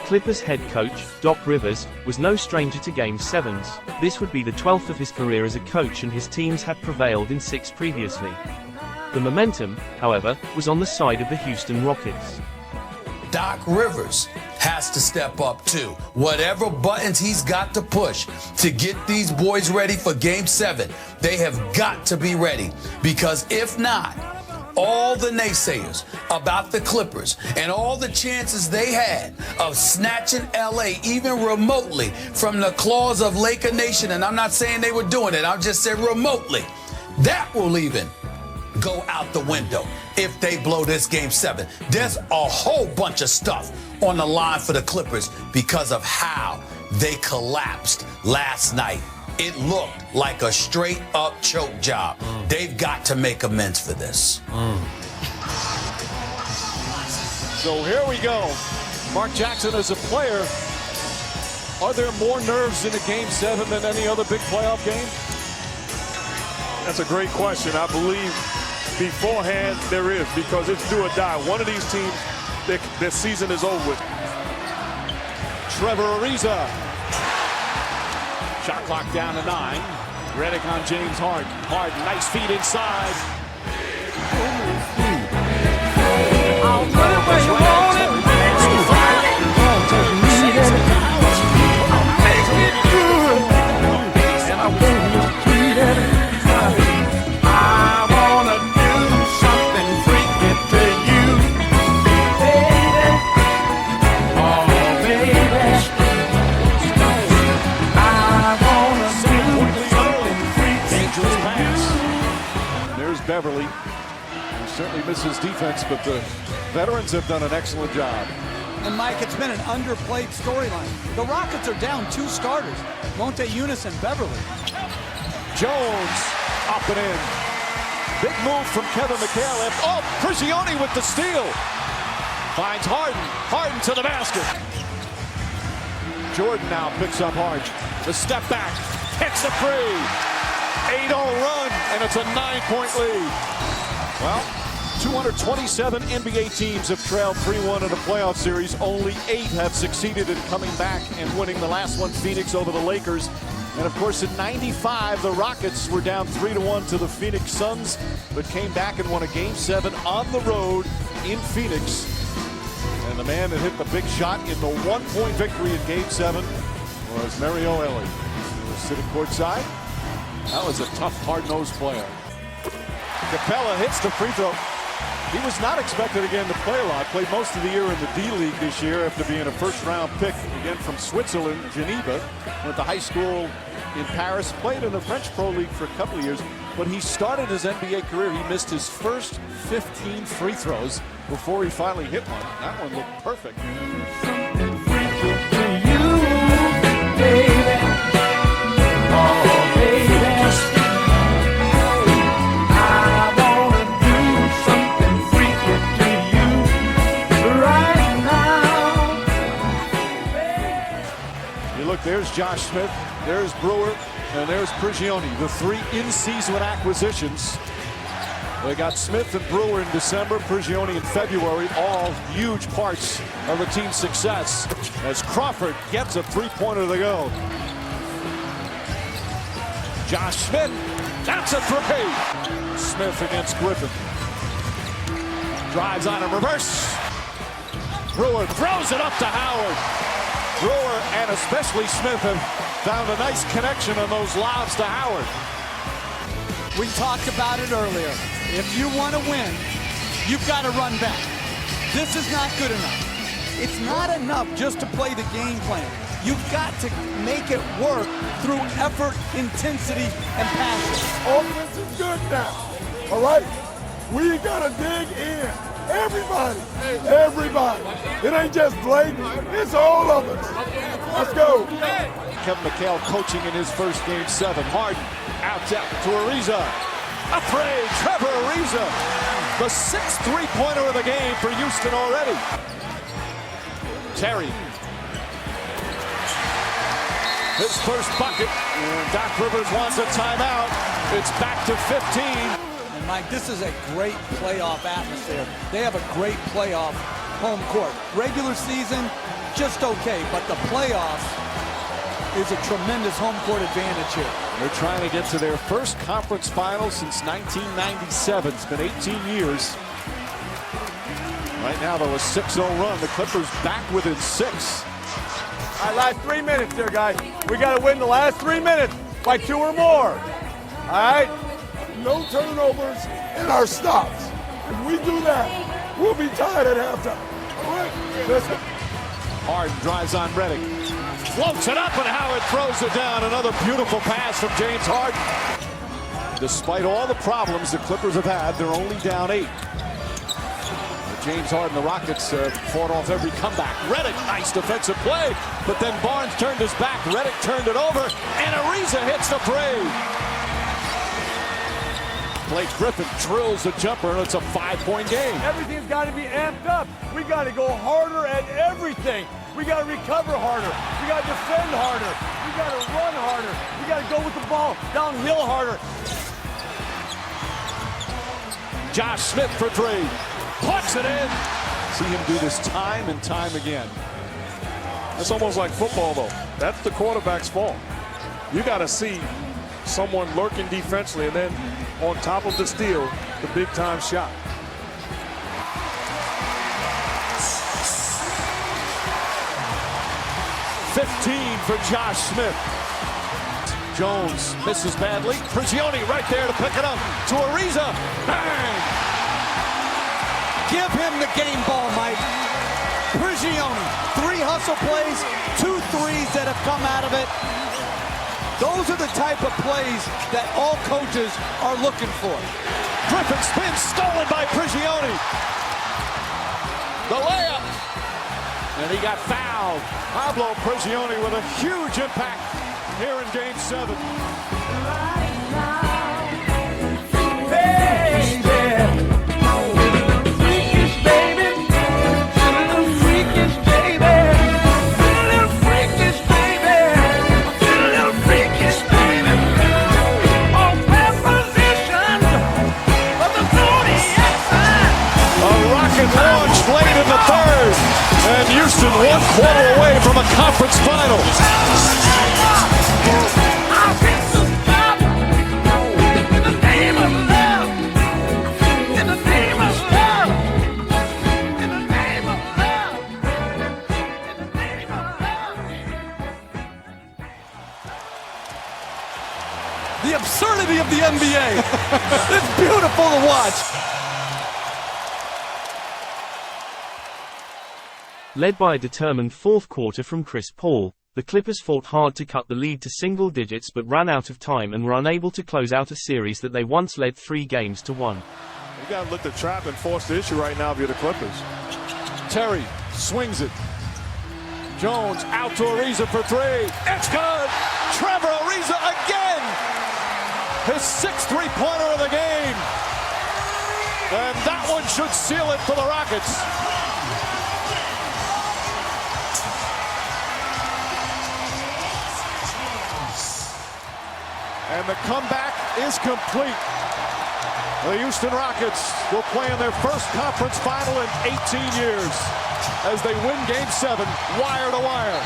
S1: Clippers head coach, Doc Rivers, was no stranger to Game 7s. This would be the 12th of his career as a coach, and his teams had prevailed in 6 previously. The momentum, however, was on the side of the Houston Rockets.
S8: Doc Rivers has to step up too. Whatever buttons he's got to push to get these boys ready for Game 7, they have got to be ready. Because if not, all the naysayers about the Clippers and all the chances they had of snatching LA even remotely from the claws of Laker Nation, and I'm not saying they were doing it, I'm just saying remotely, that will even go out the window if they blow this Game 7. There's a whole bunch of stuff on the line for the Clippers because of how they collapsed last night. It looked like a straight-up choke job. They've got to make amends for this.
S6: So here we go. Mark Jackson as a player. Are there more nerves in a Game 7 than any other big playoff game?
S12: That's a great question. I believe beforehand there is, because it's do or die. One of these teams, their season is over with.
S6: Trevor Ariza. Shot clock down to 9. Redick on James Harden. Harden, nice feed inside. I'll put it where you want it. Beverly, who certainly misses defense, but the veterans have done an excellent job.
S11: And Mike, it's been an underplayed storyline. The Rockets are down 2 starters, Monte Eunice and Beverly.
S6: Jones up and in. Big move from Kevin McHale. Oh, Prigioni with the steal. Finds Harden. Harden to the basket. Jordan now picks up Harden. The step back. Hits the free. 8-0 run, and it's a 9-point lead. Well, 227 NBA teams have trailed 3-1 in a playoff series. Only 8 have succeeded in coming back and winning. The last one, Phoenix over the Lakers. And of course, in '95, the Rockets were down 3-1 to the Phoenix Suns, but came back and won a Game 7 on the road in Phoenix. And the man that hit the big shot in the 1-point victory in Game 7 was Mario Elie, who was sitting courtside. That was a tough, hard-nosed player. Capella hits the free throw. He was not expected again to play a lot. Played most of the year in the D-League this year after being a first-round pick, again from Switzerland, Geneva. Went to high school in Paris. Played in the French Pro League for a couple of years. But he started his NBA career. He missed his first 15 free throws before he finally hit one. That one looked perfect. Oh, baby. There's Josh Smith, there's Brewer, and there's Prigioni, the three in-season acquisitions. They got Smith and Brewer in December, Prigioni in February, all huge parts of the team's success. As Crawford gets a three-pointer to go. Josh Smith, that's a three. Smith against Griffin. Drives on a reverse. Brewer throws it up to Howard. Brewer and especially Smith have found a nice connection on those lobs to Howard.
S11: We talked about it earlier. If you want to win, you've got to run back. This is not good enough. It's not enough just to play the game plan. You've got to make it work through effort, intensity, and passion.
S7: Offense is good now. All right? We got to dig in. Everybody. It ain't just blatant. It's all of us. Let's go.
S6: Kevin McHale coaching in his first game 7. Harden out to Ariza. A three, Trevor Ariza. The 6th three-pointer of the game for Houston already. Terry. His first bucket. And Doc Rivers wants a timeout. It's back to 15.
S11: And Mike, this is a great playoff atmosphere. They have a great playoff home court. Regular season, just okay, but the playoffs is a tremendous home court advantage here.
S6: They're trying to get to their first conference final since 1997. It's been 18 years. Right now, though, a 6-0 run. The Clippers back within 6.
S10: All right, last 3 minutes here, guys. We got to win the last 3 minutes by 2 or more. All right?
S7: No turnovers in our stops. If we do that, we'll be tied at halftime. All right? Listen.
S6: Harden drives on Redick. Floats it up, and Howard throws it down. Another beautiful pass from James Harden. Despite all the problems the Clippers have had, they're only down 8. James Harden, the Rockets fought off every comeback. Redick, nice defensive play, but then Barnes turned his back. Redick turned it over, and Ariza hits the three. Blake Griffin drills the jumper, and it's a 5-point game.
S10: Everything's got to be amped up. We got to go harder at everything. We got to recover harder. We got to defend harder. We got to run harder. We got to go with the ball downhill harder.
S6: Josh Smith for 3. Puts it in. See him do this time and time again.
S12: That's almost like football, though. That's the quarterback's fault. You got to see someone lurking defensively, and then on top of the steal, the big-time shot.
S6: $15 for Josh Smith. Jones misses badly. Prigioni right there to pick it up. To Ariza. Bang!
S11: Give him the game ball, Mike. Prigioni, 3 hustle plays, 2 threes that have come out of it. Those are the type of plays that all coaches are looking for.
S6: Griffin spins, stolen by Prigioni. The layup. And he got fouled. Pablo Prigioni with a huge impact here in Game 7. Launched late in the third, and Houston 1 quarter away from a conference final.
S11: The absurdity of the NBA. It's beautiful to watch.
S1: Led by a determined fourth quarter from Chris Paul, the Clippers fought hard to cut the lead to single digits but ran out of time and were unable to close out a series that they once led 3 games to 1.
S12: You got to look the trap and force the issue right now if you're the Clippers.
S6: Terry swings it. Jones out to Ariza for 3. It's good! Trevor Ariza again! His 6th three-pointer of the game. And that one should seal it for the Rockets. And the comeback is complete. The Houston Rockets will play in their first conference final in 18 years as they win Game 7, wire to wire.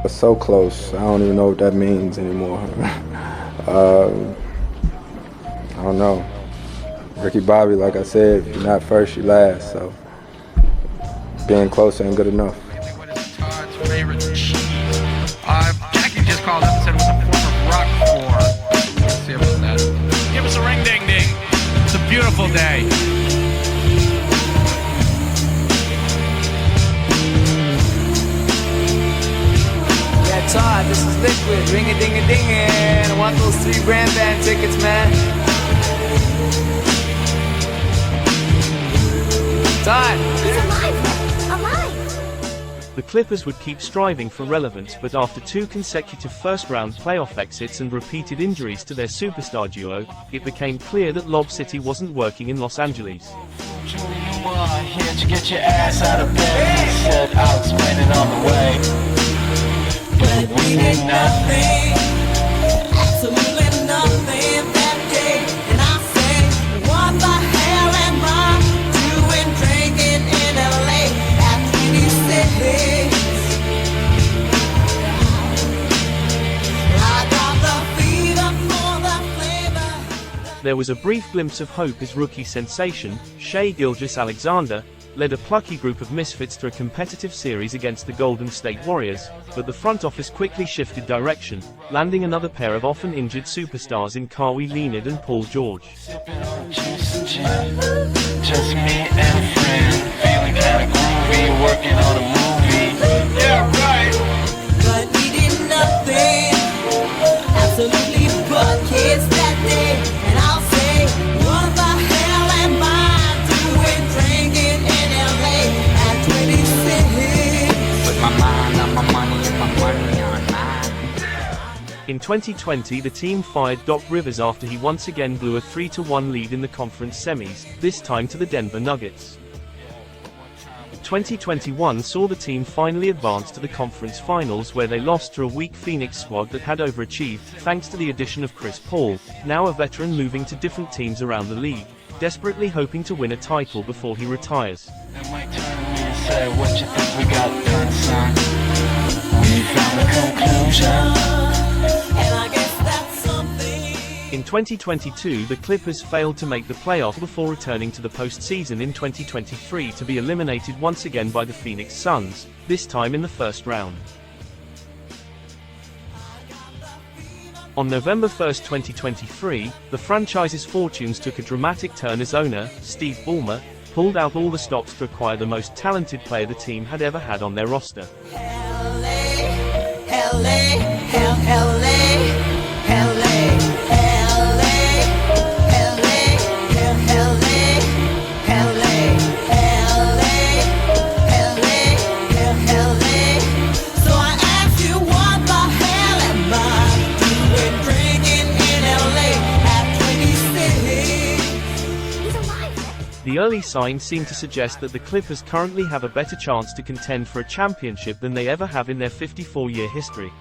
S14: It's so close. I don't even know what that means anymore. I don't know. Ricky Bobby, like I said, if you're not first, you're last. So being close ain't good enough.
S4: Jackie just called up and said it was a former Rock 4. Let's see about that. Give us a ring ding ding. It's a beautiful day.
S13: Yeah, Todd, this is Liquid. Ring a ding a ding and I want those 3 Grand Band tickets, man. Todd.
S22: He's alive.
S1: The Clippers would keep striving for relevance, but after 2 consecutive first-round playoff exits and repeated injuries to their superstar duo, it became clear that Lob City wasn't working in Los Angeles.
S16: Here to get your ass out of bed. He said I'll explain it on the way. But we did nothing, absolutely nothing that day. And I say, what the hell am I doing drinking in LA at 26? I got the fever for the flavor.
S1: There was a brief glimpse of hope as rookie sensation, Shai Gilgeous-Alexander, led a plucky group of misfits to a competitive series against the Golden State Warriors, but the front office quickly shifted direction, landing another pair of often injured superstars in Kawhi Leonard and Paul George.
S16: Just me and a friend, feeling kinda groovy, working on a movie. Yeah, right.
S13: But we did nothing, absolutely but kids that day. And I'll say, what the hell am I doing drinking in LA at 26?
S4: Put my mind on my money and my money on mine.
S1: In 2020, the team fired Doc Rivers after he once again blew a 3-1 lead in the conference semis, this time to the Denver Nuggets. 2021 saw the team finally advance to the conference finals, where they lost to a weak Phoenix squad that had overachieved, thanks to the addition of Chris Paul, now a veteran moving to different teams around the league, desperately hoping to win a title before he retires.
S16: They might turn to me and say, what you think we got done, son? We found a conclusion. And I guess that's something.
S1: In 2022, the Clippers failed to make the playoff before returning to the postseason in 2023 to be eliminated once again by the Phoenix Suns, this time in the first round. On November 1, 2023, the franchise's fortunes took a dramatic turn as owner, Steve Ballmer, pulled out all the stops to acquire the most talented player the team had ever had on their roster. The early signs seem to suggest that the Clippers currently have a better chance to contend for a championship than they ever have in their 54-year history.